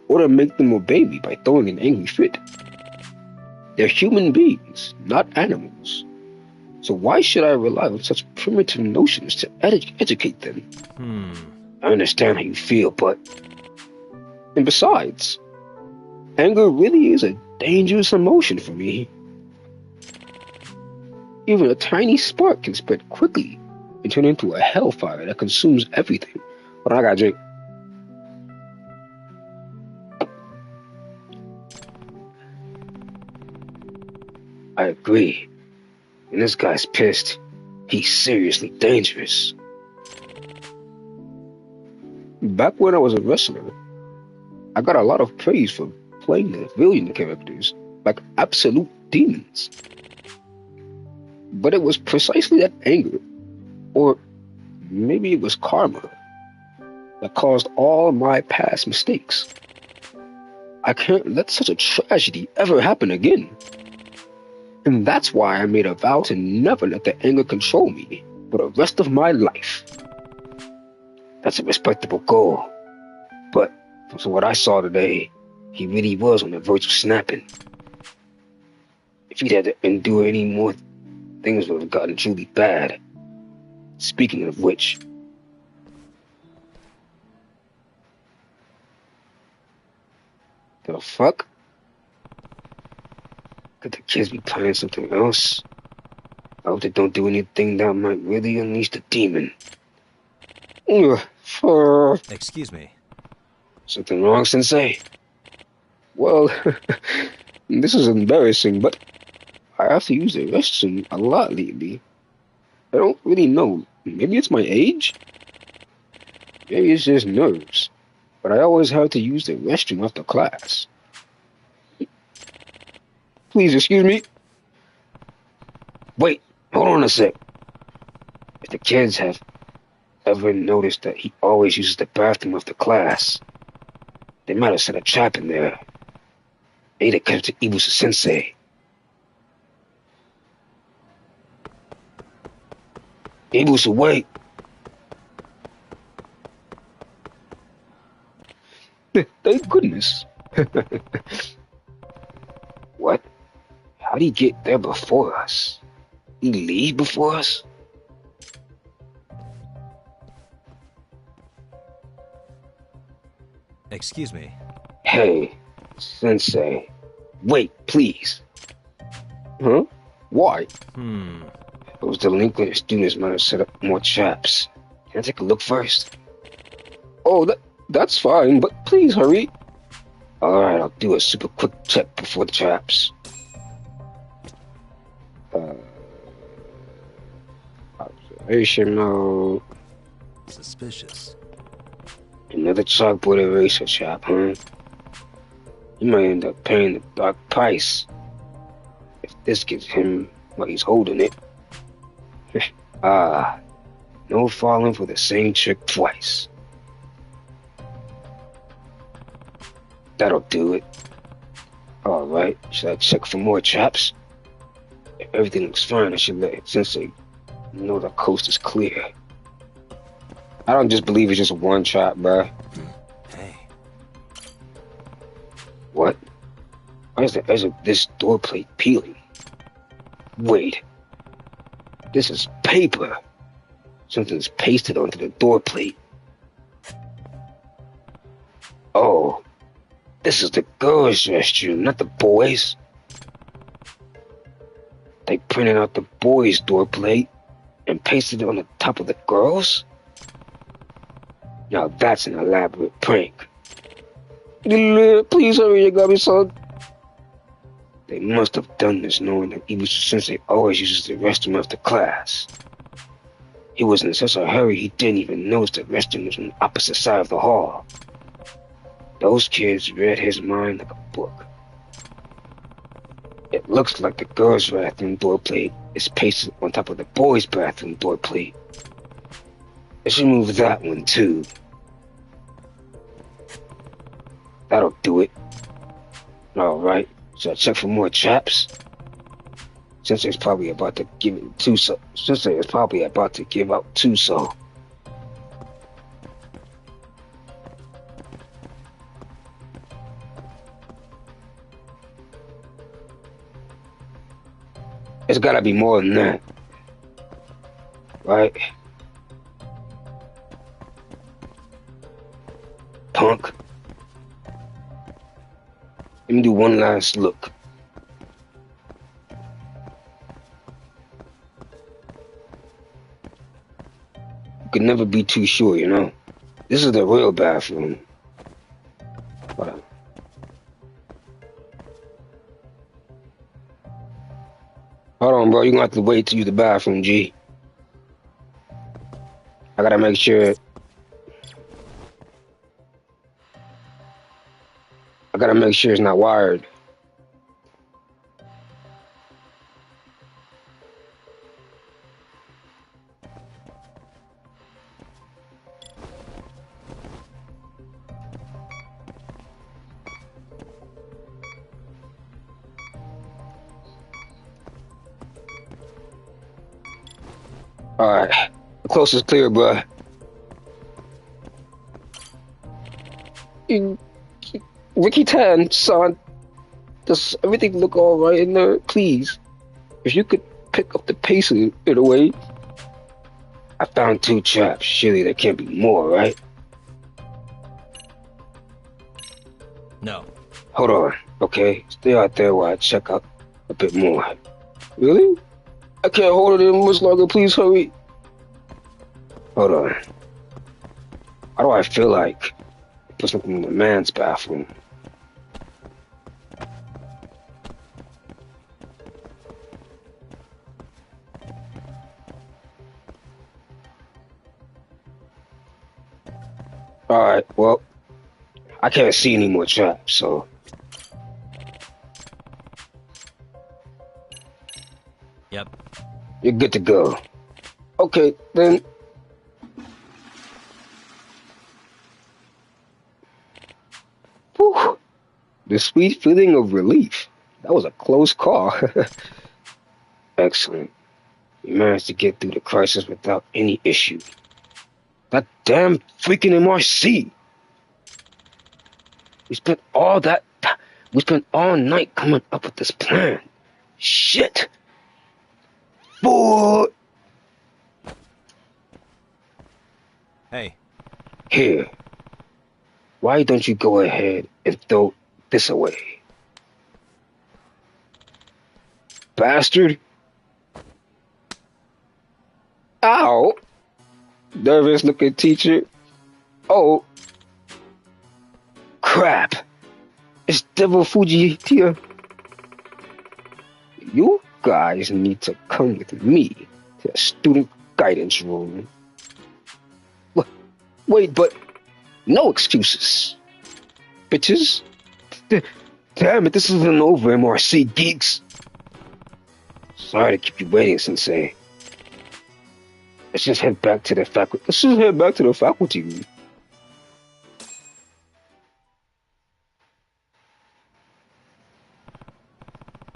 or to make them obey me by throwing an angry fit. They're human beings, not animals. So why should I rely on such primitive notions to educate them? I understand how you feel, but... And besides, anger really is a dangerous emotion for me. Even a tiny spark can spread quickly and turn into a hellfire that consumes everything. But I gotta drink. I agree. And this guy's pissed. He's seriously dangerous. Back when I was a wrestler, I got a lot of praise for playing the villain characters like absolute demons. But it was precisely that anger, or maybe it was karma, that caused all my past mistakes. I can't let such a tragedy ever happen again. And that's why I made a vow to never let the anger control me for the rest of my life. That's a respectable goal. But from what I saw today, he really was on the verge of snapping. If he'd had to endure any more, things would have gotten truly bad. Speaking of which... The fuck? Could the kids be planning something else? I hope they don't do anything that might really unleash the demon. Excuse me. Something wrong, Sensei? Well, this is embarrassing, but I have to use the restroom a lot lately. I don't really know. Maybe it's my age? Maybe it's just nerves. But I always have to use the restroom after class. Please, excuse me? Wait, hold on a sec. If the kids have ever noticed that he always uses the bathroom after class, they might have set a trap in there. I need to catch the Ibusa Sensei. Ibusa, wait! Thank goodness. What? How'd he get there before us? He leave before us? Excuse me. Hey, Sensei. Wait, please. Huh? Why? Those delinquent students might have set up more traps. Can I take a look first? Oh, that's fine, but please hurry. Alright, I'll do a super quick check before the traps. Observation mode. Suspicious. Another chalkboard eraser trap, huh? You might end up paying the dark price if this gets him while he's holding it. No falling for the same trick twice. That'll do it. Alright, should I check for more traps? If everything looks fine, I should let Sensei know the coast is clear. I don't just believe it's just one trap, bruh. Hey. What? Why is the edge of this door plate peeling? Wait. This is paper. Something's pasted onto the door plate. Oh. This is the girls' restroom, not the boys'. They printed out the boys' door plate and pasted it on the top of the girls'? Now that's an elaborate prank. Please hurry, Yagami-san. They must have done this knowing that Ibusa Sensei always uses the restroom after class. He was in such a hurry he didn't even notice the restroom was on the opposite side of the hall. Those kids read his mind like a book. It looks like the girls' bathroom door plate is pasted on top of the boys' bathroom door plate. Let's remove that one too. That'll do it. Alright, so I check for more traps. Sensei's probably about to give it two so. Sensei is probably about to give out two so. It's gotta be more than that. Right? Punk. Let me do one last look. You can never be too sure, you know? This is the real bathroom. Hold on. Hold on, bro. You're gonna have to wait to use the bathroom, G. I gotta make sure. I gotta make sure it's not wired. Alright. The coast is clear, bruh. Ricky Tan, son. Does everything look alright in there? Please. If you could pick up the pace in a way. I found 2 traps. Surely there can't be more, right? No. Hold on. Okay. Stay out there while I check out a bit more. Really? I can't hold it in much longer. Please hurry. Hold on. How do I feel like put something in the man's bathroom? Alright, well, I can't see any more traps, so. Yep. You're good to go. Okay, then. Whew. The sweet feeling of relief. That was a close call. Excellent. You managed to get through the crisis without any issue. That damn freaking MRC. We spent all night coming up with this plan. Shit. Boy. Hey. Here. Why don't you go ahead and throw this away? Bastard. Ow. Nervous looking teacher. Oh. Crap. It's Devil Fuji here. You guys need to come with me to the student guidance room. Wait, but no excuses. Bitches. Damn it, this isn't over, MRC geeks. Sorry to keep you waiting, Sensei. Let's just head back to the faculty room.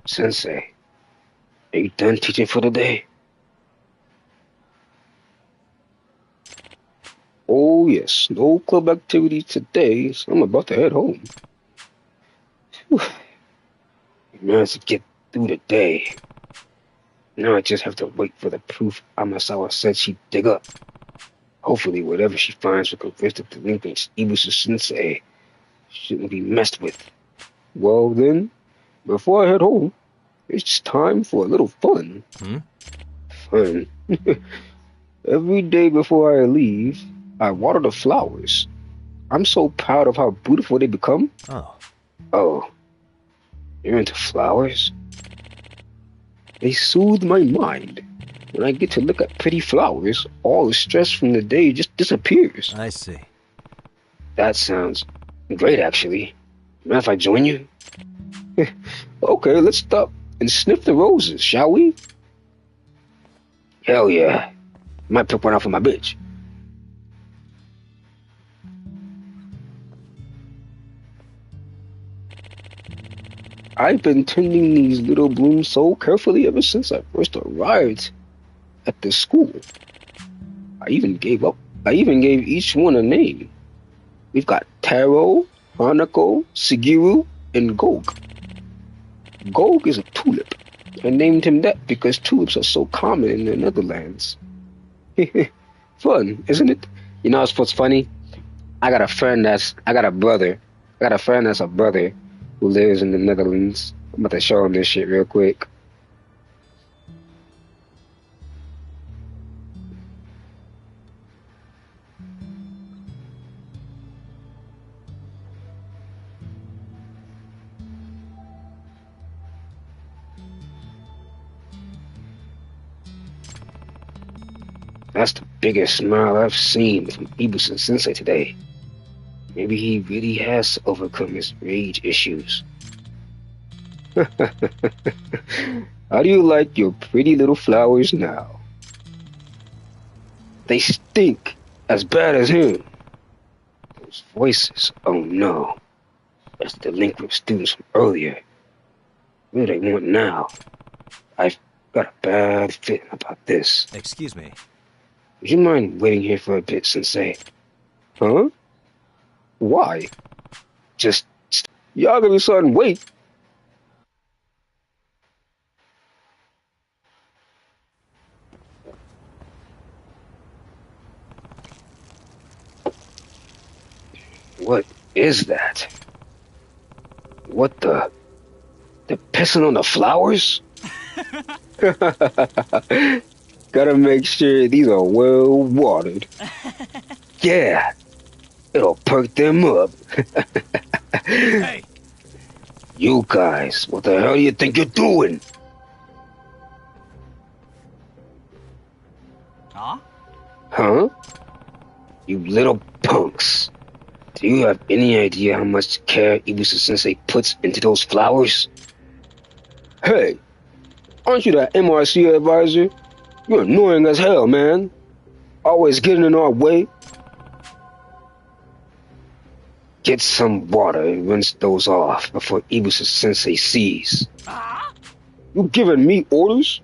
Sensei, are you done teaching for the day? Oh yes, no club activity today, so I'm about to head home. Whew. You managed to get through the day. Now I just have to wait for the proof Amasawa said she'd dig up. Hopefully whatever she finds will convince the delinquents Ibusu Sensei shouldn't be messed with. Well then, before I head home, it's time for a little fun. Fun. Every day before I leave, I water the flowers. I'm so proud of how beautiful they become. Oh, you're into flowers? They soothe my mind. When I get to look at pretty flowers, all the stress from the day just disappears. I see. That sounds great, actually. Mind if I join you? Okay, let's stop and sniff the roses, shall we? Hell yeah. Might pick one out for my bitch. I've been tending these little blooms so carefully ever since I first arrived at the school. I even gave each one a name. We've got Taro, Hanako, Shigeru, and Gog. Gog is a tulip. I named him that because tulips are so common in the Netherlands. Fun, isn't it? You know what's funny? I got a friend that's a brother who lives in the Netherlands. I'm about to show him this shit real quick. That's the biggest smile I've seen from Ibusen Sensei today. Maybe he really has overcome his rage issues. How do you like your pretty little flowers now? They stink as bad as him. Those voices, oh no. That's the delinquent students from earlier. What do they want now? I've got a bad feeling about this. Excuse me. Would you mind waiting here for a bit, Sensei? Huh? Why? Just... Yagami-san, wait! What is that? What the... They're pissing on the flowers? Gotta make sure these are well watered. Yeah, it'll perk them up. Hey! You guys, what the hell do you think you're doing? Huh? Huh? You little punks. Do you have any idea how much care Ibusa-sensei puts into those flowers? Hey, aren't you that MRC advisor? You're annoying as hell, man. Always getting in our way. Get some water and rinse those off before Ibusa-sensei sees. You giving me orders?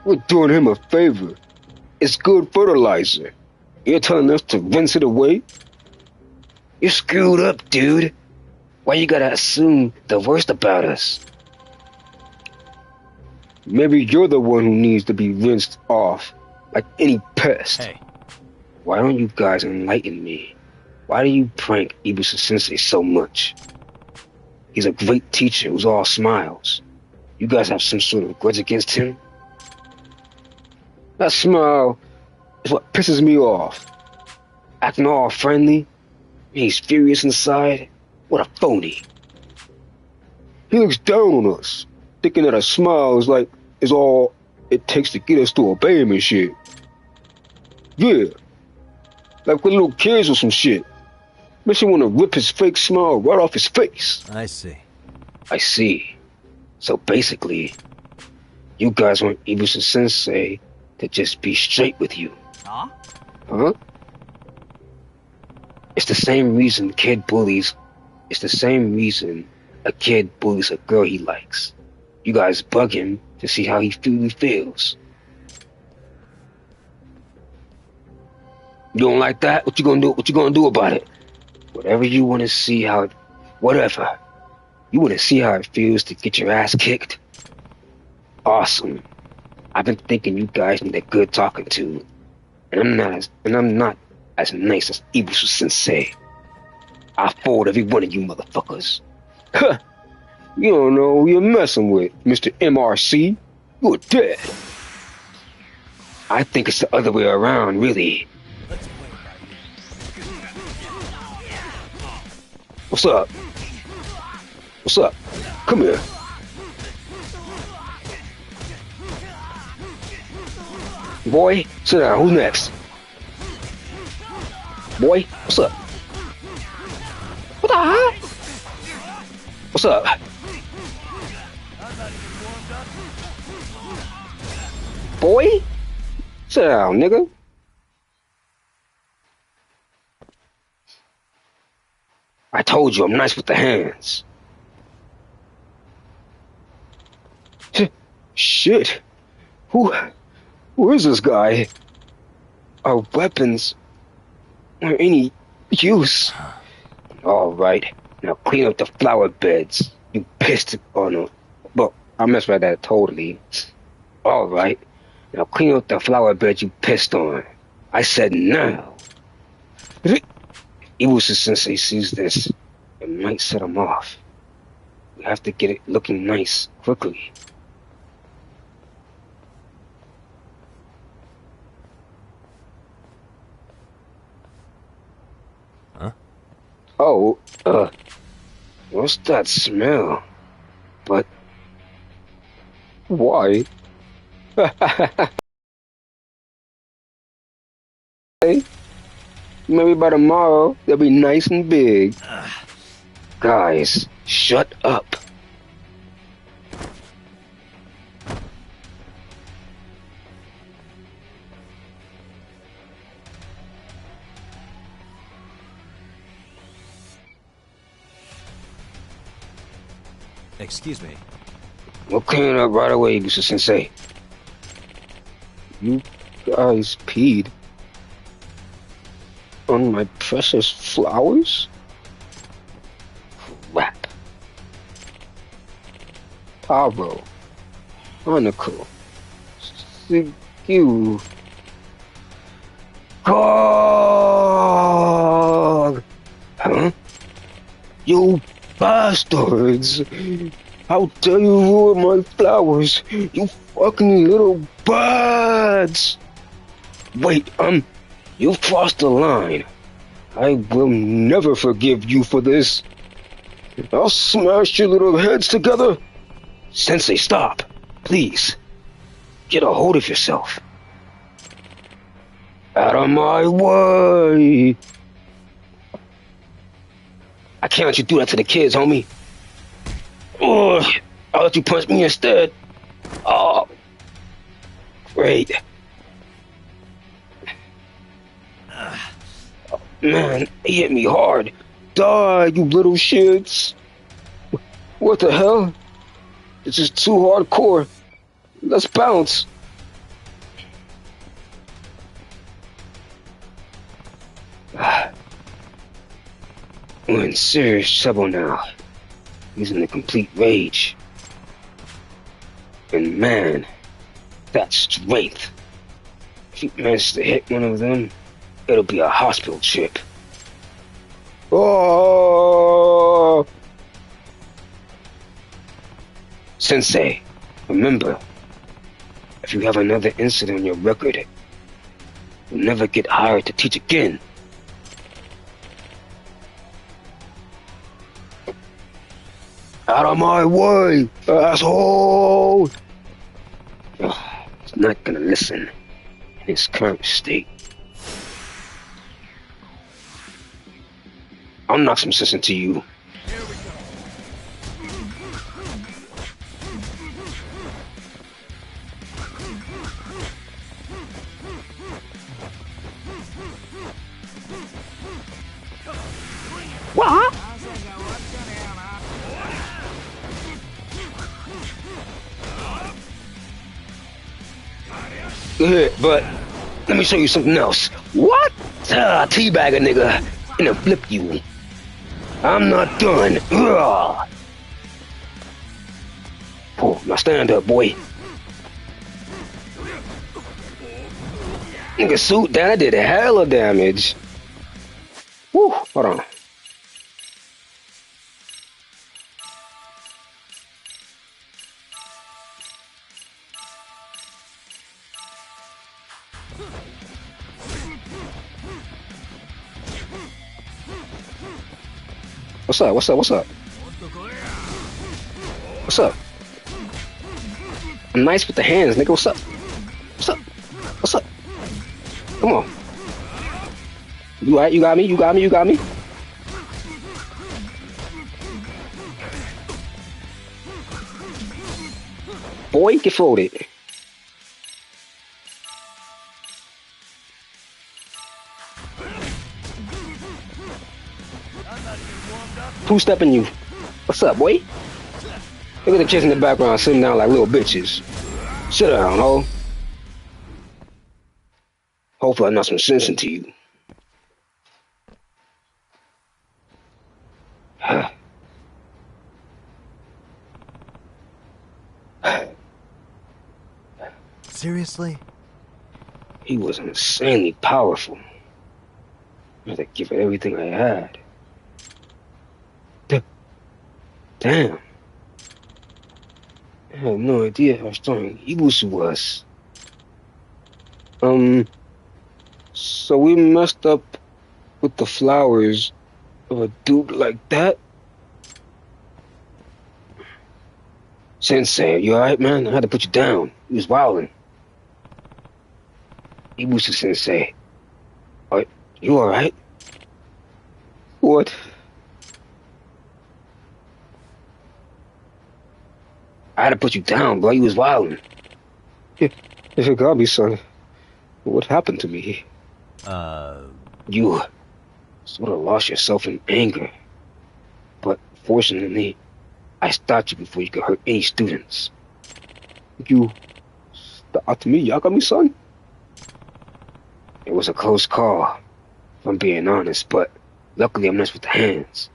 We're doing him a favor. It's good fertilizer. You're telling us to rinse it away? You're screwed up, dude. Why you gotta assume the worst about us? Maybe you're the one who needs to be rinsed off, like any pest. Hey. Why don't you guys enlighten me? Why do you prank Ibusa-sensei so much? He's a great teacher who's all smiles. You guys have some sort of grudge against him? That smile is what pisses me off. Acting all friendly, he's furious inside. What a phony. He looks down on us, thinking that a smile is all it takes to get us to obey him and shit. Yeah, like we're little kids or some shit. Makes me want to rip his fake smile right off his face. I see. I see. So basically, you guys want Ibusa-sensei to just be straight with you. Huh? Huh? It's the same reason a kid bullies a girl he likes. You guys bug him to see how he really feels. You don't like that? What you gonna do? What you gonna do about it? Whatever you want to see how it... Whatever. You want to see how it feels to get your ass kicked? Awesome. I've been thinking you guys need a good talking to. And I'm not as nice as Ibusa-sensei. I'll forward every one of you motherfuckers. Huh. You don't know who you're messing with, Mr. MRC. You're dead. I think it's the other way around, really. What's up? What's up? Come here. Boy, sit down. Who's next? Boy, what's up? What the hell? What's up? Boy? Sit down, nigga. I told you I'm nice with the hands. Shit. Who is this guy? Our weapons aren't any use. All right. Now clean up the flower beds. You pissed on them. But I misread that totally. All right. Now clean up the flower beds you pissed on. I said now. Iwusa Sensei sees this. It might set him off. We have to get it looking nice quickly. Huh? Oh, what's that smell? But why? Maybe by tomorrow they'll be nice and big. Guys, shut up. Excuse me. We'll clean it up right away, Mr. Sensei. You guys peed on my precious flowers? Crap. Pablo. Hanako. Sigu. God! Huh? You bastards! How dare you ruin my flowers? You fucking little birds! Wait, you crossed the line. I will never forgive you for this. I'll smash your little heads together. Sensei, stop. Please. Get a hold of yourself. Out of my way. I can't let you do that to the kids, homie. Ugh, I'll let you punch me instead. Oh, great. Oh, man, he hit me hard. Die, you little shits. What the hell? This is too hardcore. Let's bounce. We're in serious trouble now. He's in a complete rage. And man, that's strength. If he manages to hit one of them, it'll be a hospital trip. Oh! Sensei, remember, if you have another incident on your record, you'll never get hired to teach again. Out of my way, asshole! He's not gonna listen in his current state. I'll knock some sense into you. What? Good, but let me show you something else. What? Teabag a nigga and then flip you. I'm not done. Ugh. Oh, now stand up, boy. Nigga, suit down. I did a hell of damage. Woo, hold on. What's up? What's up? What's up? What's up? I'm nice with the hands, nigga. What's up? What's up? What's up? Come on. You alright? You got me? You got me? You got me? boy. Get folded. Who's stepping you? What's up, boy? Look at the kids in the background sitting down like little bitches. Sit down, ho. Hopefully I'm not some sense into you. Seriously? He was insanely powerful. I had to give it everything I had. Damn. I had no idea how strong Ibusu was. So we messed up with the flowers of a dude like that? Sensei, you alright, man? I had to put you down. He was wilding. Ibusu Sensei. Are you alright? What? I had to put you down, bro. You was wilding. If it got me, son, what happened to me? You sort of lost yourself in anger. But fortunately, I stopped you before you could hurt any students. You stopped me, Yagami, son? It was a close call, if I'm being honest, but luckily I'm nice with the hands.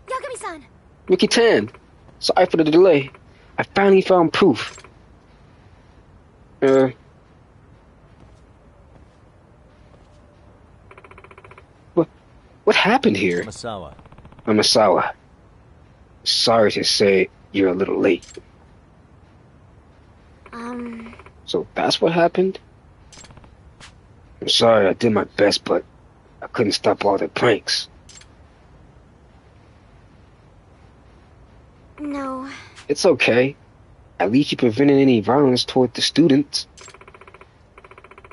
Yagami-san! Riki-tan, sorry for the delay. I finally found proof. What happened here? Masawa. I'm Masawa. Sorry to say you're a little late. So that's what happened? I'm sorry, I did my best, but I couldn't stop all the pranks. No. It's okay. At least you prevented any violence toward the students.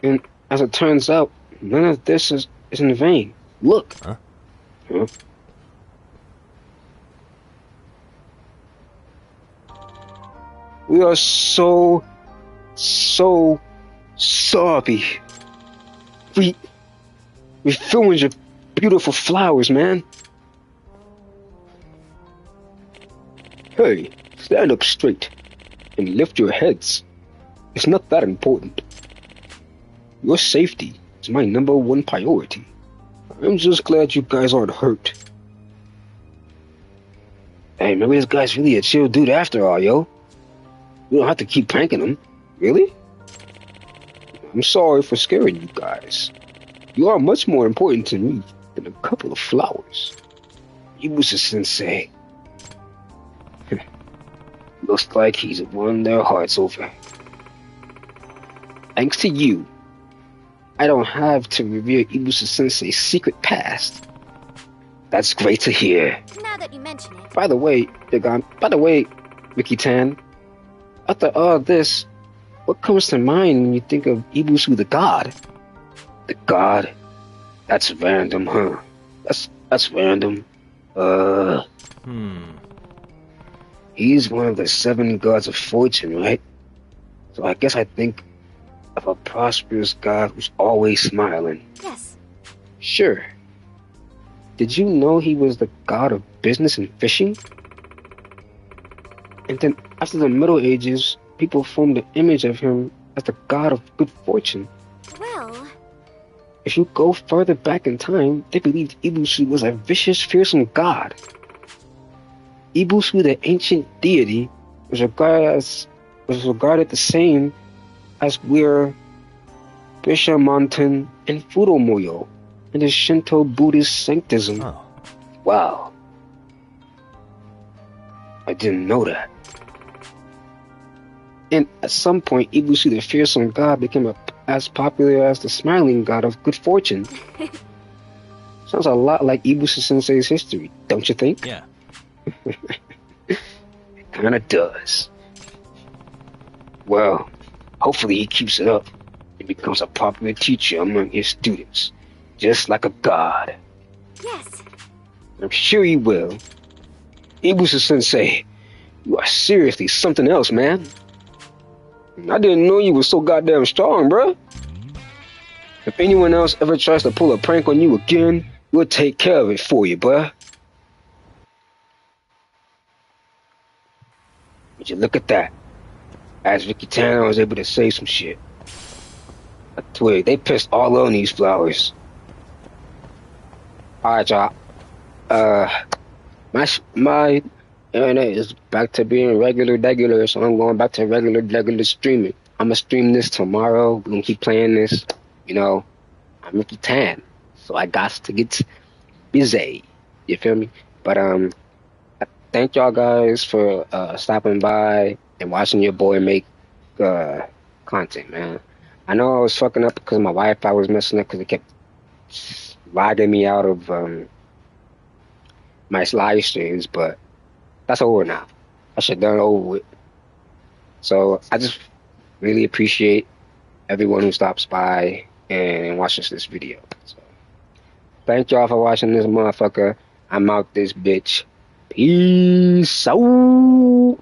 And as it turns out, none of this is in vain. Look. Huh? We are so sorry. We ruined your beautiful flowers, man. Hey, stand up straight and lift your heads. It's not that important. Your safety is my #1 priority. I'm just glad you guys aren't hurt. Hey, maybe this guy's really a chill dude after all, yo. We don't have to keep pranking him. Really? I'm sorry for scaring you guys. You are much more important to me than a couple of flowers. Ibusa Sensei. Looks like he's won their hearts over. Thanks to you, I don't have to reveal Ibusa Sensei's secret past. That's great to hear. Now that you mention it. By the way, Riki-tan, after all this, what comes to mind when you think of Ibusu the god? The god? That's random, huh? That's random. He's one of the 7 gods of fortune, right? So I guess I think of a prosperous god who's always smiling. Yes. Sure. Did you know he was the god of business and fishing? And then after the Middle Ages, people formed the image of him as the god of good fortune. Well... If you go further back in time, they believed Ibusu was a vicious, fearsome god. Ibusu, the ancient deity, was regarded the same as were Bishamonten and Fudomoyo in the Shinto Buddhist sanctism. Oh. Wow. I didn't know that. And at some point, Ibusu, the fearsome god, became as popular as the smiling god of good fortune. Sounds a lot like Ibusu Sensei's history, don't you think? Yeah. It kinda does. Well, hopefully he keeps it up and becomes a popular teacher among his students, just like a god. Yes. I'm sure he will. Ibusu Sensei, You are seriously something else, man. I didn't know you were so goddamn strong, bruh. If anyone else ever tries to pull a prank on you again, we'll take care of it for you, bruh. Would you look at that? As Vicky Tanner was able to say some shit. I twig, they pissed all on these flowers. Alright, y'all. My internet is back to being regular, so I'm going back to regular streaming. I'm gonna stream this tomorrow. We're gonna keep playing this. You know, I'm Ricky Tan, so I got to get busy. You feel me? But thank y'all guys for stopping by and watching your boy make content, man. I know I was fucking up because my Wi-Fi was messing up because it kept logging me out of my live streams, but that's over now. I should done over with. So I just really appreciate everyone who stops by and watches this video. So thank y'all for watching this motherfucker. I'm out this bitch. Peace out.